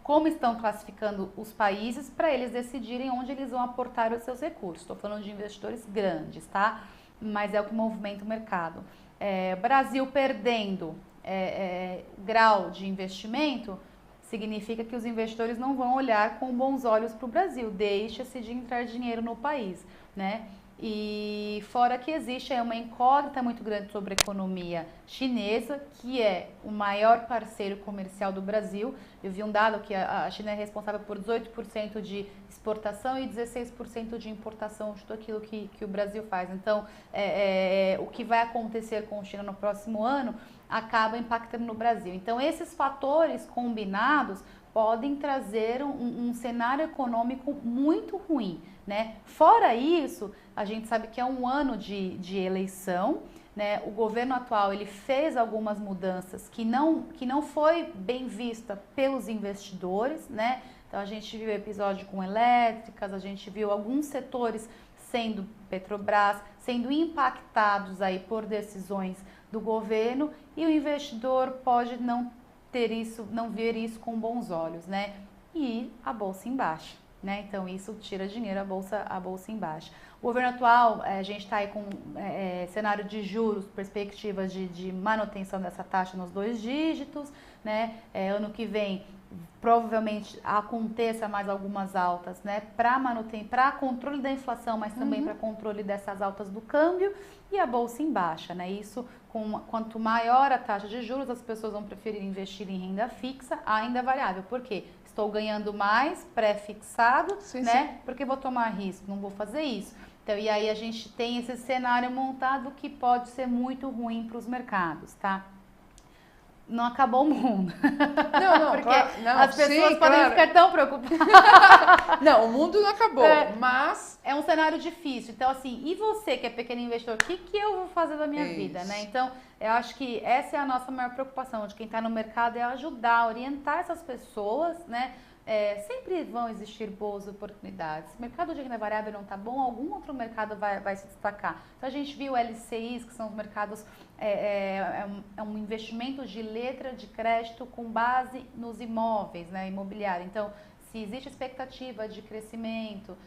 como estão classificando os países para eles decidirem onde eles vão aportar os seus recursos. Estou falando de investidores grandes, tá? Mas é o que movimenta o mercado. Brasil perdendo grau de investimento, significa que os investidores não vão olhar com bons olhos para o Brasil, deixa-se de entrar dinheiro no país, né? E fora que existe uma incógnita muito grande sobre a economia chinesa, que é o maior parceiro comercial do Brasil. Eu vi um dado que a China é responsável por 18% de exportação e 16% de importação de tudo aquilo que o Brasil faz. Então, o que vai acontecer com a China no próximo ano acaba impactando no Brasil. Então, esses fatores combinados podem trazer um cenário econômico muito ruim, né? Fora isso, a gente sabe que é um ano de eleição, né? O governo atual ele fez algumas mudanças que não foi bem vista pelos investidores, né? Então a gente viu episódio com elétricas, a gente viu alguns setores sendo Petrobras, sendo impactados aí por decisões do governo, e o investidor pode não ver isso com bons olhos, né? E a bolsa em baixa, né? Então isso tira dinheiro, a bolsa em baixa. O governo atual, a gente está aí com cenário de juros, perspectivas de manutenção dessa taxa nos 2 dígitos, né? Ano que vem provavelmente aconteça mais algumas altas, né? Para controle da inflação, mas também para controle dessas altas do câmbio, e a bolsa em baixa, né? Isso, quanto maior a taxa de juros, as pessoas vão preferir investir em renda fixa a renda variável. Por quê? Estou ganhando mais pré-fixado, né? Sim. Porque vou tomar risco, não vou fazer isso. Então, e aí a gente tem esse cenário montado que pode ser muito ruim para os mercados, tá? Não acabou o mundo. Não, porque claro, não, as pessoas podem ficar tão preocupadas. Não, o mundo não acabou, mas... É um cenário difícil. Então, assim, e você que é pequeno investidor, o que eu vou fazer da minha vida, né? Então, eu acho que essa é a nossa maior preocupação, de quem está no mercado, é ajudar, orientar essas pessoas, né? Sempre vão existir boas oportunidades. Se o mercado de renda variável não está bom, algum outro mercado vai se destacar. Então, a gente viu LCIs, que são os mercados, um investimento de letra de crédito com base nos imóveis, né, imobiliário. Então, se existe expectativa de crescimento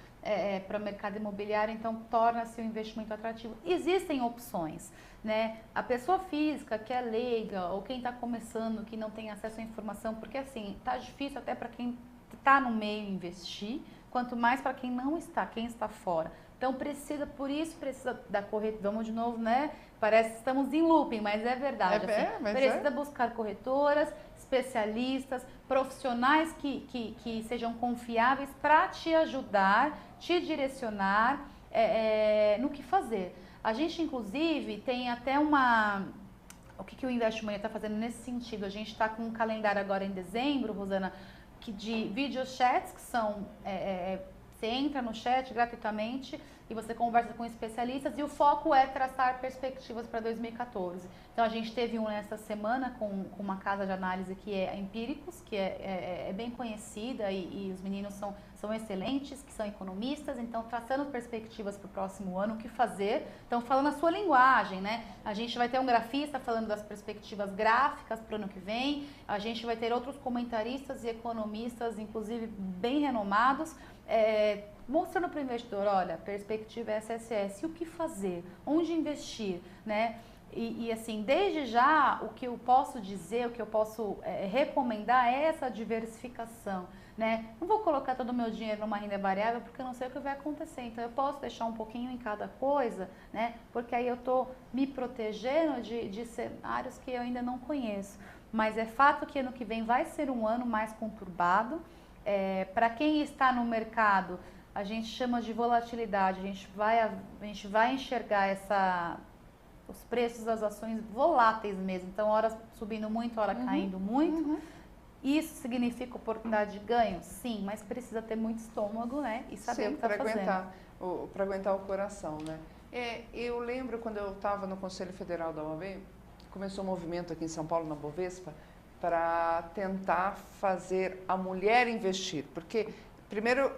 para o mercado imobiliário, então torna-se um investimento atrativo. Existem opções, né? A pessoa física que é leiga ou quem está começando, que não tem acesso à informação, porque assim, tá difícil até para quem está no meio investir, quanto mais para quem não está, quem está fora. Então precisa da corretora, vamos de novo, né? Parece que estamos em looping, mas é verdade. Precisa buscar corretoras, especialistas, profissionais que sejam confiáveis para te ajudar, te direcionar no que fazer. A gente, inclusive, tem até o que o Investment está fazendo nesse sentido? A gente está com um calendário agora em dezembro, Rosana, de videochats, que são... você entra no chat gratuitamente e você conversa com especialistas, e o foco é traçar perspectivas para 2014. Então, a gente teve nessa semana com uma casa de análise que é a Empíricos, que é bem conhecida, e os meninos são excelentes, que são economistas, então traçando perspectivas para o próximo ano, o que fazer, então falando a sua linguagem, né? A gente vai ter um grafista falando das perspectivas gráficas para o ano que vem, a gente vai ter outros comentaristas e economistas, inclusive bem renomados, mostrando para o investidor, olha, a perspectiva é SSS, e o que fazer, onde investir, né? E assim, desde já, o que eu posso dizer, o que eu posso recomendar é essa diversificação, né? Não vou colocar todo o meu dinheiro numa renda variável porque eu não sei o que vai acontecer, então eu posso deixar um pouquinho em cada coisa, né? Porque aí eu estou me protegendo de cenários que eu ainda não conheço. Mas é fato que ano que vem vai ser um ano mais conturbado. Para quem está no mercado, a gente chama de volatilidade, a gente vai enxergar os preços das ações voláteis mesmo, então hora subindo muito, hora caindo muito. Isso significa oportunidade de ganho? Sim, mas precisa ter muito estômago, né? E saber o que está fazendo. Para aguentar o coração, né? Eu lembro quando eu estava no Conselho Federal da OAB, começou um movimento aqui em São Paulo, na Bovespa, para tentar fazer a mulher investir. Porque, primeiro,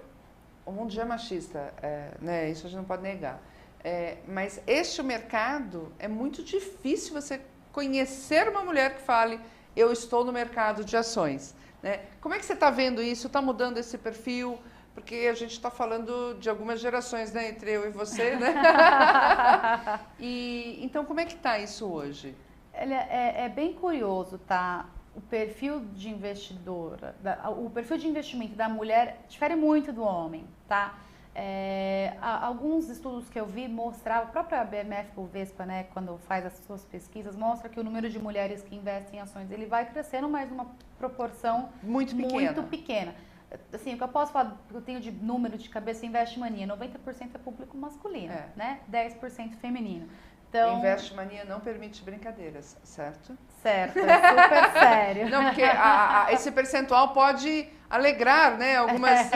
o mundo já é machista, né? Isso a gente não pode negar. Mas este mercado, é muito difícil você conhecer uma mulher que fale, eu estou no mercado de ações. Né? Como é que você está vendo isso? Está mudando esse perfil? Porque a gente está falando de algumas gerações, né? Entre eu e você, né? Então, como é que está isso hoje? É bem curioso, tá? O perfil de investidora, o perfil de investimento da mulher difere muito do homem, tá? Alguns estudos que eu vi mostravam, a própria BMF Bovespa, né, quando faz as suas pesquisas, mostra que o número de mulheres que investem em ações, ele vai crescendo, mas numa proporção muito pequena. Assim, o que eu posso falar, eu tenho de número de cabeça, Invest Mania, 90% é público masculino, né? 10% feminino. Então, Invest Mania não permite brincadeiras, certo? Certo, é super sério. Não, porque esse percentual pode alegrar, né? Algumas...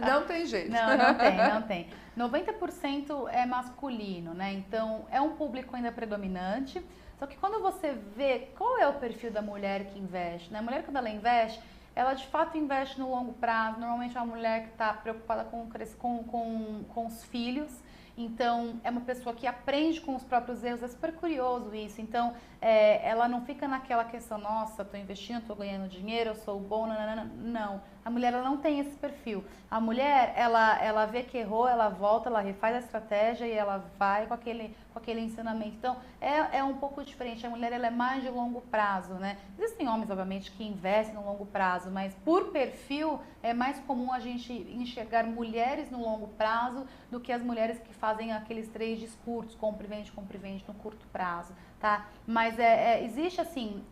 Não tem jeito. Não tem. 90% é masculino, né? Então, é um público ainda predominante. Só que quando você vê qual é o perfil da mulher que investe, né? A mulher, quando ela investe, ela de fato investe no longo prazo. Normalmente é uma mulher que está preocupada com os filhos. Então, é uma pessoa que aprende com os próprios erros, é super curioso isso. Então, ela não fica naquela questão, nossa, estou investindo, estou ganhando dinheiro, eu sou bom, não. A mulher, ela não tem esse perfil. A mulher, ela vê que errou, ela volta, ela refaz a estratégia e ela vai com aquele ensinamento. Então, é um pouco diferente. A mulher, ela é mais de longo prazo, né? Existem homens, obviamente, que investem no longo prazo, mas por perfil, é mais comum a gente enxergar mulheres no longo prazo do que as mulheres que fazem aqueles trades curtos, compra e vende no curto prazo, tá? Mas existe assim,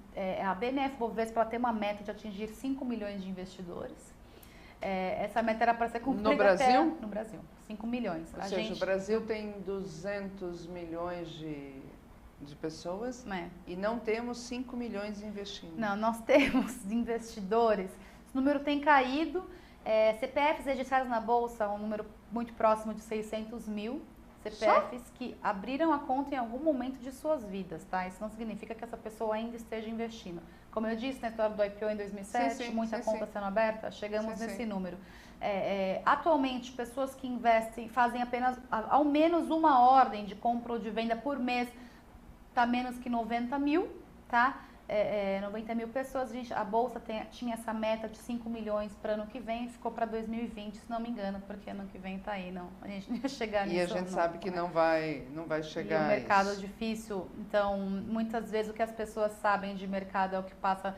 a BMF Bovespa, ela tem uma meta de atingir 5 milhões de investidores. Essa meta era para ser cumprida no Brasil? No Brasil, 5 milhões. Ou seja, o Brasil tem 200 milhões de pessoas e não temos 5 milhões investindo. Não, nós temos investidores, esse número tem caído, CPFs registrados na Bolsa, um número muito próximo de 600 mil CPFs que abriram a conta em algum momento de suas vidas, tá? Isso não significa que essa pessoa ainda esteja investindo. Como eu disse na história do IPO em 2007, muita conta sendo aberta, chegamos nesse número. Atualmente, pessoas que investem, fazem apenas, ao menos uma ordem de compra ou de venda por mês, tá menos que 90 mil, tá? 90 mil pessoas, a Bolsa tinha essa meta de 5 milhões para ano que vem, ficou para 2020, se não me engano, porque ano que vem tá aí, não, a gente não ia chegar nisso. E a gente sabe que não vai chegar. E o mercado é difícil, então muitas vezes o que as pessoas sabem de mercado é o que passa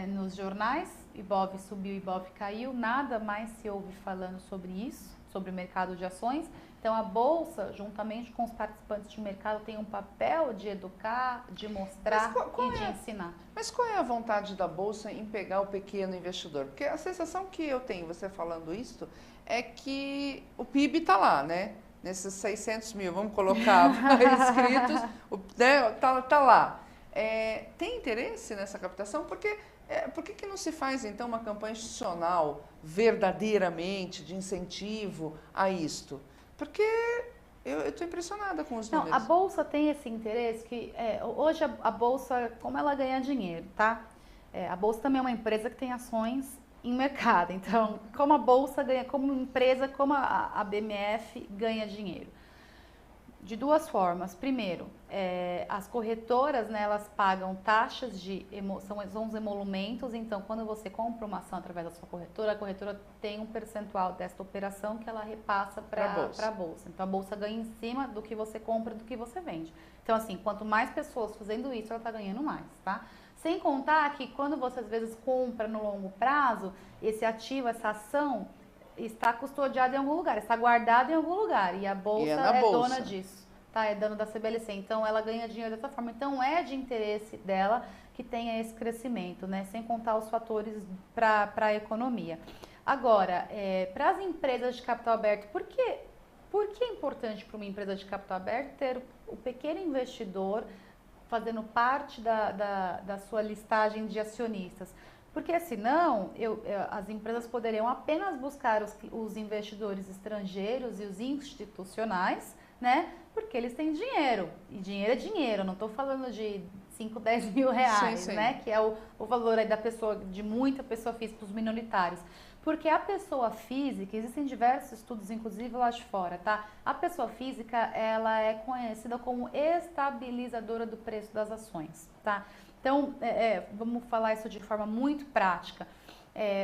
nos jornais, Ibov subiu, Ibov caiu, nada mais se ouve falando sobre isso, sobre o mercado de ações. Então, a Bolsa, juntamente com os participantes de mercado, tem um papel de educar, de mostrar e de ensinar. Mas qual é a vontade da Bolsa em pegar o pequeno investidor? Porque a sensação que eu tenho, você falando isso, é que o PIB está lá, né? Nesses 600 mil, vamos colocar inscritos, né? Tá lá. Tem interesse nessa captação? Porque por que não se faz, então, uma campanha institucional verdadeiramente de incentivo a isto? Porque eu estou impressionada com os números. Não, a Bolsa tem esse interesse que hoje a Bolsa, como ela ganha dinheiro, tá? A Bolsa também é uma empresa que tem ações em mercado. Então, como a Bolsa ganha, como empresa, como a BMF ganha dinheiro? De duas formas. Primeiro, as corretoras, né, elas pagam taxas são os emolumentos. Então, quando você compra uma ação através da sua corretora, a corretora tem um percentual desta operação que ela repassa para a Bolsa. Então, a Bolsa ganha em cima do que você compra, do que você vende. Então, assim, quanto mais pessoas fazendo isso, ela está ganhando mais, tá? Sem contar que quando você, às vezes, compra no longo prazo, esse ativo, essa ação está custodiado em algum lugar, está guardado em algum lugar e a Bolsa é dona disso, tá? É dona da CBLC, então ela ganha dinheiro dessa forma. Então é de interesse dela que tenha esse crescimento, né? Sem contar os fatores para a economia. Agora, para as empresas de capital aberto, por que é importante para uma empresa de capital aberto ter o pequeno investidor fazendo parte da sua listagem de acionistas? Porque senão as empresas poderiam apenas buscar os investidores estrangeiros e os institucionais, né? Porque eles têm dinheiro. E dinheiro é dinheiro. Eu não estou falando de 5, 10 mil reais, Sim, sim. né? Que é o valor aí da pessoa, de muita pessoa física, os minoritários. Porque a pessoa física, existem diversos estudos, inclusive lá de fora, tá? A pessoa física, ela é conhecida como estabilizadora do preço das ações, tá? Então, vamos falar isso de forma muito prática.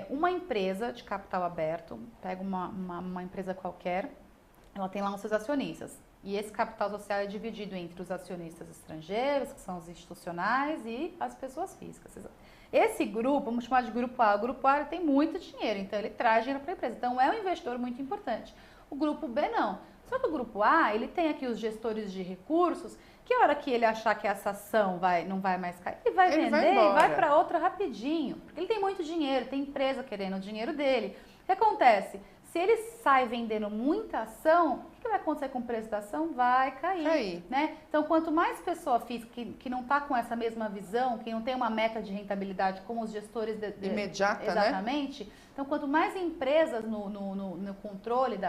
Uma empresa de capital aberto, pega uma empresa qualquer, ela tem lá os seus acionistas. E esse capital social é dividido entre os acionistas estrangeiros, que são os institucionais, e as pessoas físicas. Esse grupo, vamos chamar de grupo A. O grupo A ele tem muito dinheiro, então ele traz dinheiro para a empresa. Então é um investidor muito importante. O grupo B não. Só que o grupo A, ele tem aqui os gestores de recursos, que a hora que ele achar que essa ação não vai mais cair, ele vai vender e vai para outra rapidinho. Porque ele tem muito dinheiro, tem empresa querendo o dinheiro dele. O que acontece? Se ele sai vendendo muita ação, o que vai acontecer com o preço da ação? Vai cair. Né? Então, quanto mais pessoa física que não está com essa mesma visão, que não tem uma meta de rentabilidade como os gestores imediata, exatamente. Né? Então, quanto mais empresas no controle,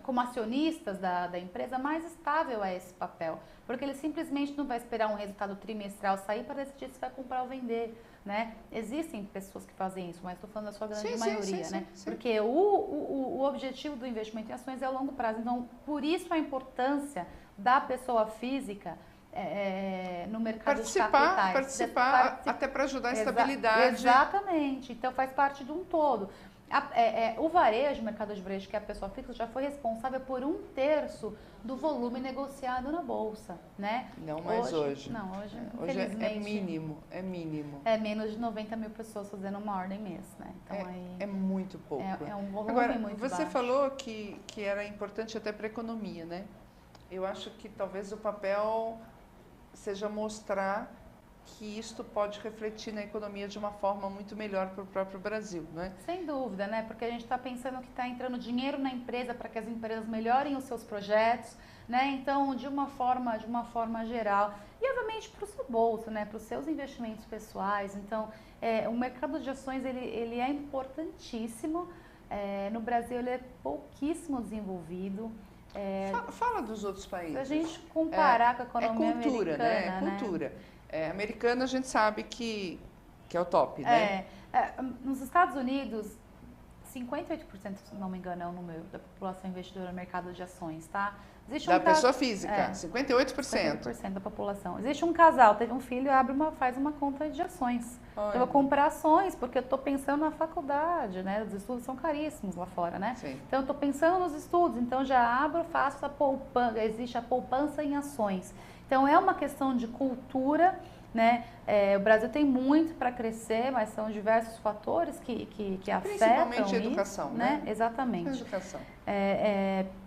como acionistas da empresa, mais estável é esse papel. Porque ele simplesmente não vai esperar um resultado trimestral sair para decidir se vai comprar ou vender. Né? Existem pessoas que fazem isso, mas estou falando da sua grande maioria, né? Sim. Porque o objetivo do investimento em ações é a longo prazo. Então, por isso a importância da pessoa física no mercado de capitais. Participar até para ajudar a estabilidade. Exatamente. Então, faz parte de um todo. O varejo, o mercado de varejo, que é a pessoa física, já foi responsável por 1/3 do volume negociado na Bolsa, né? Não mais hoje. Não, hoje infelizmente, é mínimo. É menos de 90 mil pessoas fazendo uma ordem mês, né? Então, é muito pouco. É um volume Agora, muito você baixo. falou que era importante até para a economia, né? Eu acho que talvez o papel seja mostrar que isto pode refletir na economia de uma forma muito melhor para o próprio Brasil, né? Sem dúvida, né? Porque a gente está pensando que está entrando dinheiro na empresa para que as empresas melhorem os seus projetos, né? Então, de uma forma geral. E, obviamente, para o seu bolso, né? Para os seus investimentos pessoais. Então, o mercado de ações, ele é importantíssimo. No Brasil, ele é pouquíssimo desenvolvido. Fala dos outros países. Se a gente comparar com a economia cultura, americana, né? É cultura. Americana a gente sabe que é o top, né? Nos Estados Unidos, 58%, se não me engano, é o número da população investidora no mercado de ações, tá? Pessoa física, 58%. 58% da população. Existe um casal, teve um filho, faz uma conta de ações. Olha. Eu vou comprar ações, porque eu estou pensando na faculdade, né? Os estudos são caríssimos lá fora, né? Sim. Então, eu estou pensando nos estudos, então já faço a poupança, existe a poupança em ações. Então, é uma questão de cultura, né? O Brasil tem muito para crescer, mas são diversos fatores que afetam principalmente a isso, educação, né? Exatamente. A educação.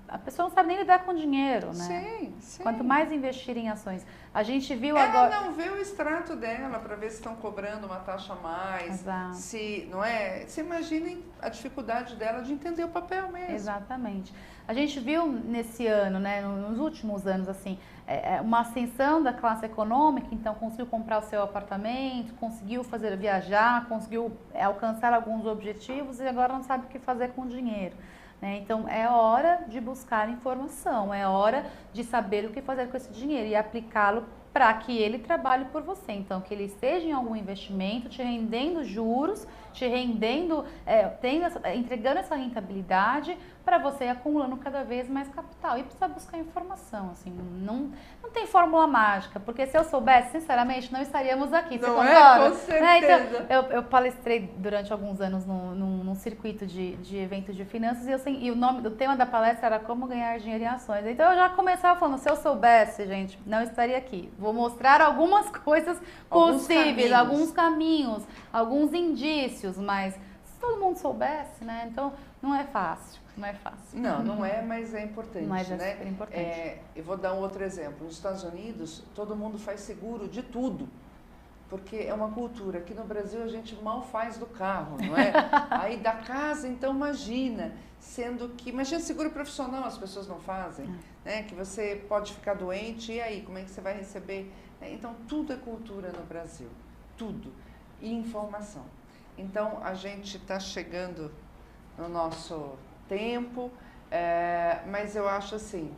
A pessoa não sabe nem lidar com dinheiro, né? Sim. Quanto mais investir em ações. A gente viu agora... Ela não vê o extrato dela para ver se estão cobrando uma taxa a mais. Exato. Se imaginem a dificuldade dela de entender o papel mesmo. Exatamente. A gente viu nesse ano, né, nos últimos anos, assim, uma ascensão da classe econômica, então conseguiu comprar o seu apartamento, conseguiu viajar, conseguiu alcançar alguns objetivos e agora não sabe o que fazer com o dinheiro. Então, é hora de buscar informação, é hora de saber o que fazer com esse dinheiro e aplicá-lo para que ele trabalhe por você. Então, que ele esteja em algum investimento, te rendendo juros, te rendendo, entregando essa rentabilidade para você ir acumulando cada vez mais capital. E precisa buscar informação, assim, não tem fórmula mágica, porque se eu soubesse, sinceramente, não estaríamos aqui. Você concorda? Com certeza. Então, eu palestrei durante alguns anos num circuito de eventos de finanças e o tema da palestra era como ganhar dinheiro em ações. Então, eu já começava falando, se eu soubesse, gente, não estaria aqui. Vou mostrar algumas coisas possíveis, alguns caminhos, alguns indícios, mas se todo mundo soubesse, né? Então, não é fácil. Não é fácil. Não é, mas é importante, mas é né? super importante. Eu vou dar um outro exemplo. Nos Estados Unidos, todo mundo faz seguro de tudo, porque é uma cultura. Aqui no Brasil, a gente mal faz do carro, não é? Aí da casa, então imagina, imagina seguro profissional, as pessoas não fazem, né? Que você pode ficar doente, e aí, como é que você vai receber? Então, tudo é cultura no Brasil, tudo. E informação. Então, a gente está chegando no nosso tempo, mas eu acho assim,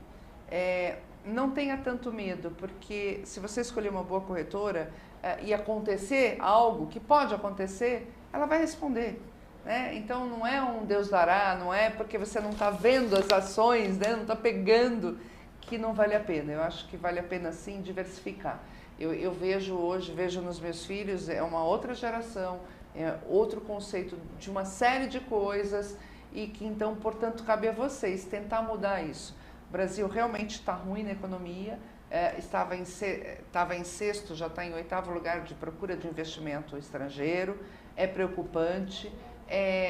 não tenha tanto medo, porque se você escolher uma boa corretora e acontecer algo que pode acontecer, ela vai responder. Né? Então não é um Deus dará, não é porque você não está vendo as ações, né? Não está pegando, que não vale a pena. Eu acho que vale a pena sim diversificar. Eu vejo hoje, vejo nos meus filhos, é uma outra geração, é outro conceito de uma série de coisas e que então, portanto, cabe a vocês tentar mudar isso. O Brasil realmente está ruim na economia, estava em sexto, já está em 8º lugar de procura de investimento estrangeiro, é preocupante.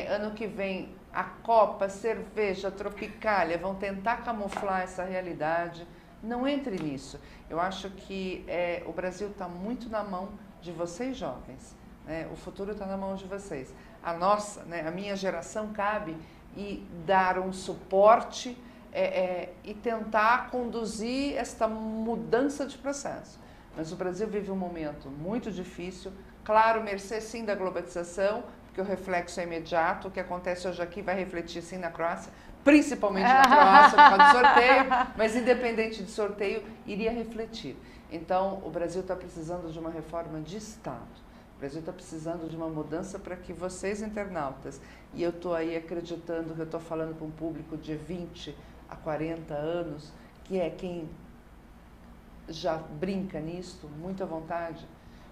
Ano que vem a Copa, cerveja, Tropicália vão tentar camuflar essa realidade. Não entre nisso. Eu acho que o Brasil está muito na mão de vocês jovens. Né? O futuro está na mão de vocês. A nossa, né, a minha geração cabe e dar um suporte e tentar conduzir esta mudança de processo. Mas o Brasil vive um momento muito difícil, claro, mercê sim da globalização, porque o reflexo é imediato, o que acontece hoje aqui vai refletir sim na Croácia, principalmente na Croácia por causa do sorteio, mas independente de sorteio, iria refletir. Então, o Brasil está precisando de uma reforma de Estado. O Brasil está precisando de uma mudança para que vocês, internautas, e eu estou aí acreditando que eu estou falando para um público de 20 a 40 anos, que é quem já brinca nisto, muito à vontade.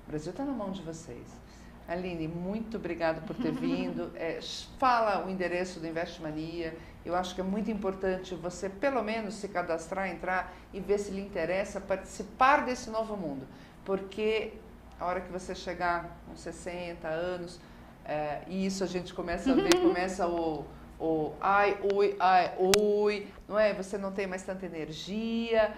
O Brasil está na mão de vocês. Aline, muito obrigada por ter vindo. Fala o endereço do Investmania. Eu acho que é muito importante você, pelo menos, se cadastrar, entrar e ver se lhe interessa participar desse novo mundo. Porque a hora que você chegar com 60 anos, e isso a gente começa a ver, começa o ai, ui, não é? Você não tem mais tanta energia,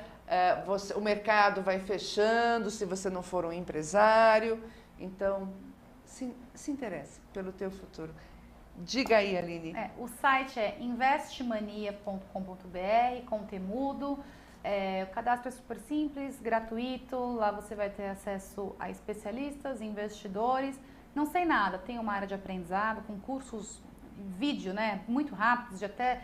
o mercado vai fechando se você não for um empresário. Então, se interesse pelo teu futuro. Diga aí, Aline. O site é investmania.com.br, com temudo. O cadastro é super simples, gratuito. Lá você vai ter acesso a especialistas, investidores. Não sei nada, tem uma área de aprendizado com cursos em vídeo, né, muito rápidos, de até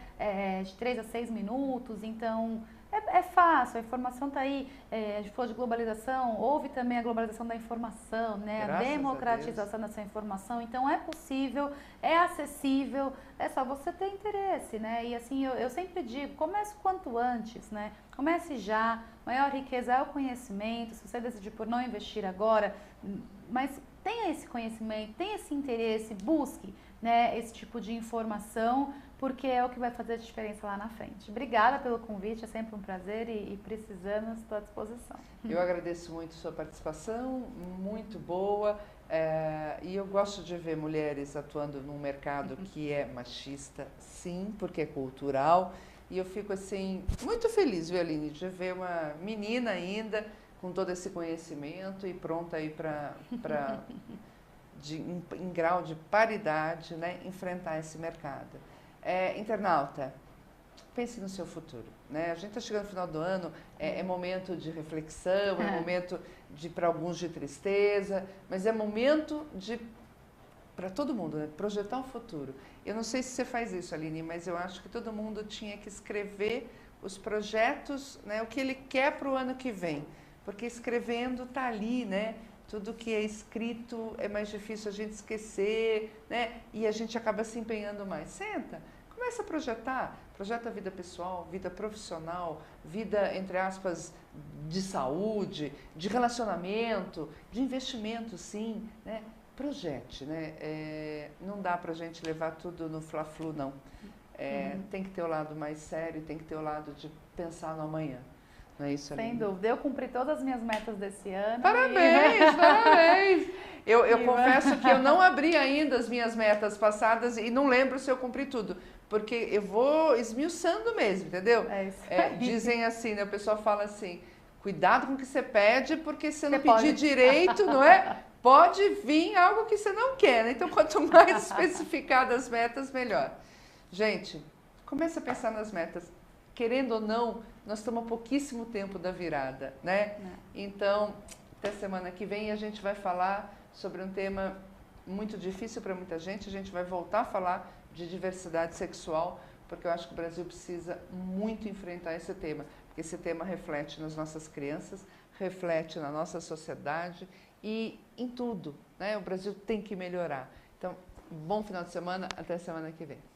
de 3 a 6 minutos. Então, é fácil, a informação está aí. A gente falou de globalização, houve também a globalização da informação, né? A democratização dessa informação. Então, é possível, é acessível, é só você ter interesse, né? E assim, eu sempre digo, comece quanto antes, né? Comece já, a maior riqueza é o conhecimento. Se você decidir por não investir agora, mas tenha esse conhecimento, tenha esse interesse, busque, né, esse tipo de informação, porque é o que vai fazer a diferença lá na frente. Obrigada pelo convite, é sempre um prazer e precisando, estou à disposição. Eu agradeço muito a sua participação, muito boa, e eu gosto de ver mulheres atuando num mercado que é machista, sim, porque é cultural, e eu fico assim, muito feliz, viu, Aline, de ver uma menina ainda com todo esse conhecimento e pronta aí em grau de paridade, né, enfrentar esse mercado. Internauta, pense no seu futuro. Né? A gente está chegando no final do ano, é momento de reflexão, é momento para alguns de tristeza, mas é momento para todo mundo, né, projetar um futuro. Eu não sei se você faz isso, Aline, mas eu acho que todo mundo tinha que escrever os projetos, né, o que ele quer para o ano que vem, porque escrevendo está ali, né? Tudo que é escrito é mais difícil a gente esquecer, né? E a gente acaba se empenhando mais. Senta, começa a projetar. Projeta a vida pessoal, vida profissional, vida, entre aspas, de saúde, de relacionamento, de investimento, sim, né? Projete, né? Não dá pra gente levar tudo no fla-flu, não. Tem que ter o lado mais sério, tem que ter o lado de pensar no amanhã. Não é isso, Sem dúvida. Eu cumpri todas as minhas metas desse ano. Parabéns, parabéns! Eu confesso que eu não abri ainda as minhas metas passadas e não lembro se eu cumpri tudo, porque eu vou esmiuçando mesmo, entendeu? Dizem assim, né? O pessoal fala assim, cuidado com o que você pede, porque se você não pedir direito, não é? Pode vir algo que você não quer, né? Então, quanto mais especificadas as metas, melhor. Gente, comece a pensar nas metas. Querendo ou não, nós estamos há pouquíssimo tempo da virada, né? Então, até semana que vem a gente vai falar sobre um tema muito difícil para muita gente. A gente vai voltar a falar de diversidade sexual, porque eu acho que o Brasil precisa muito enfrentar esse tema, porque esse tema reflete nas nossas crianças, reflete na nossa sociedade e em tudo, né? O Brasil tem que melhorar. Então, bom final de semana, até semana que vem.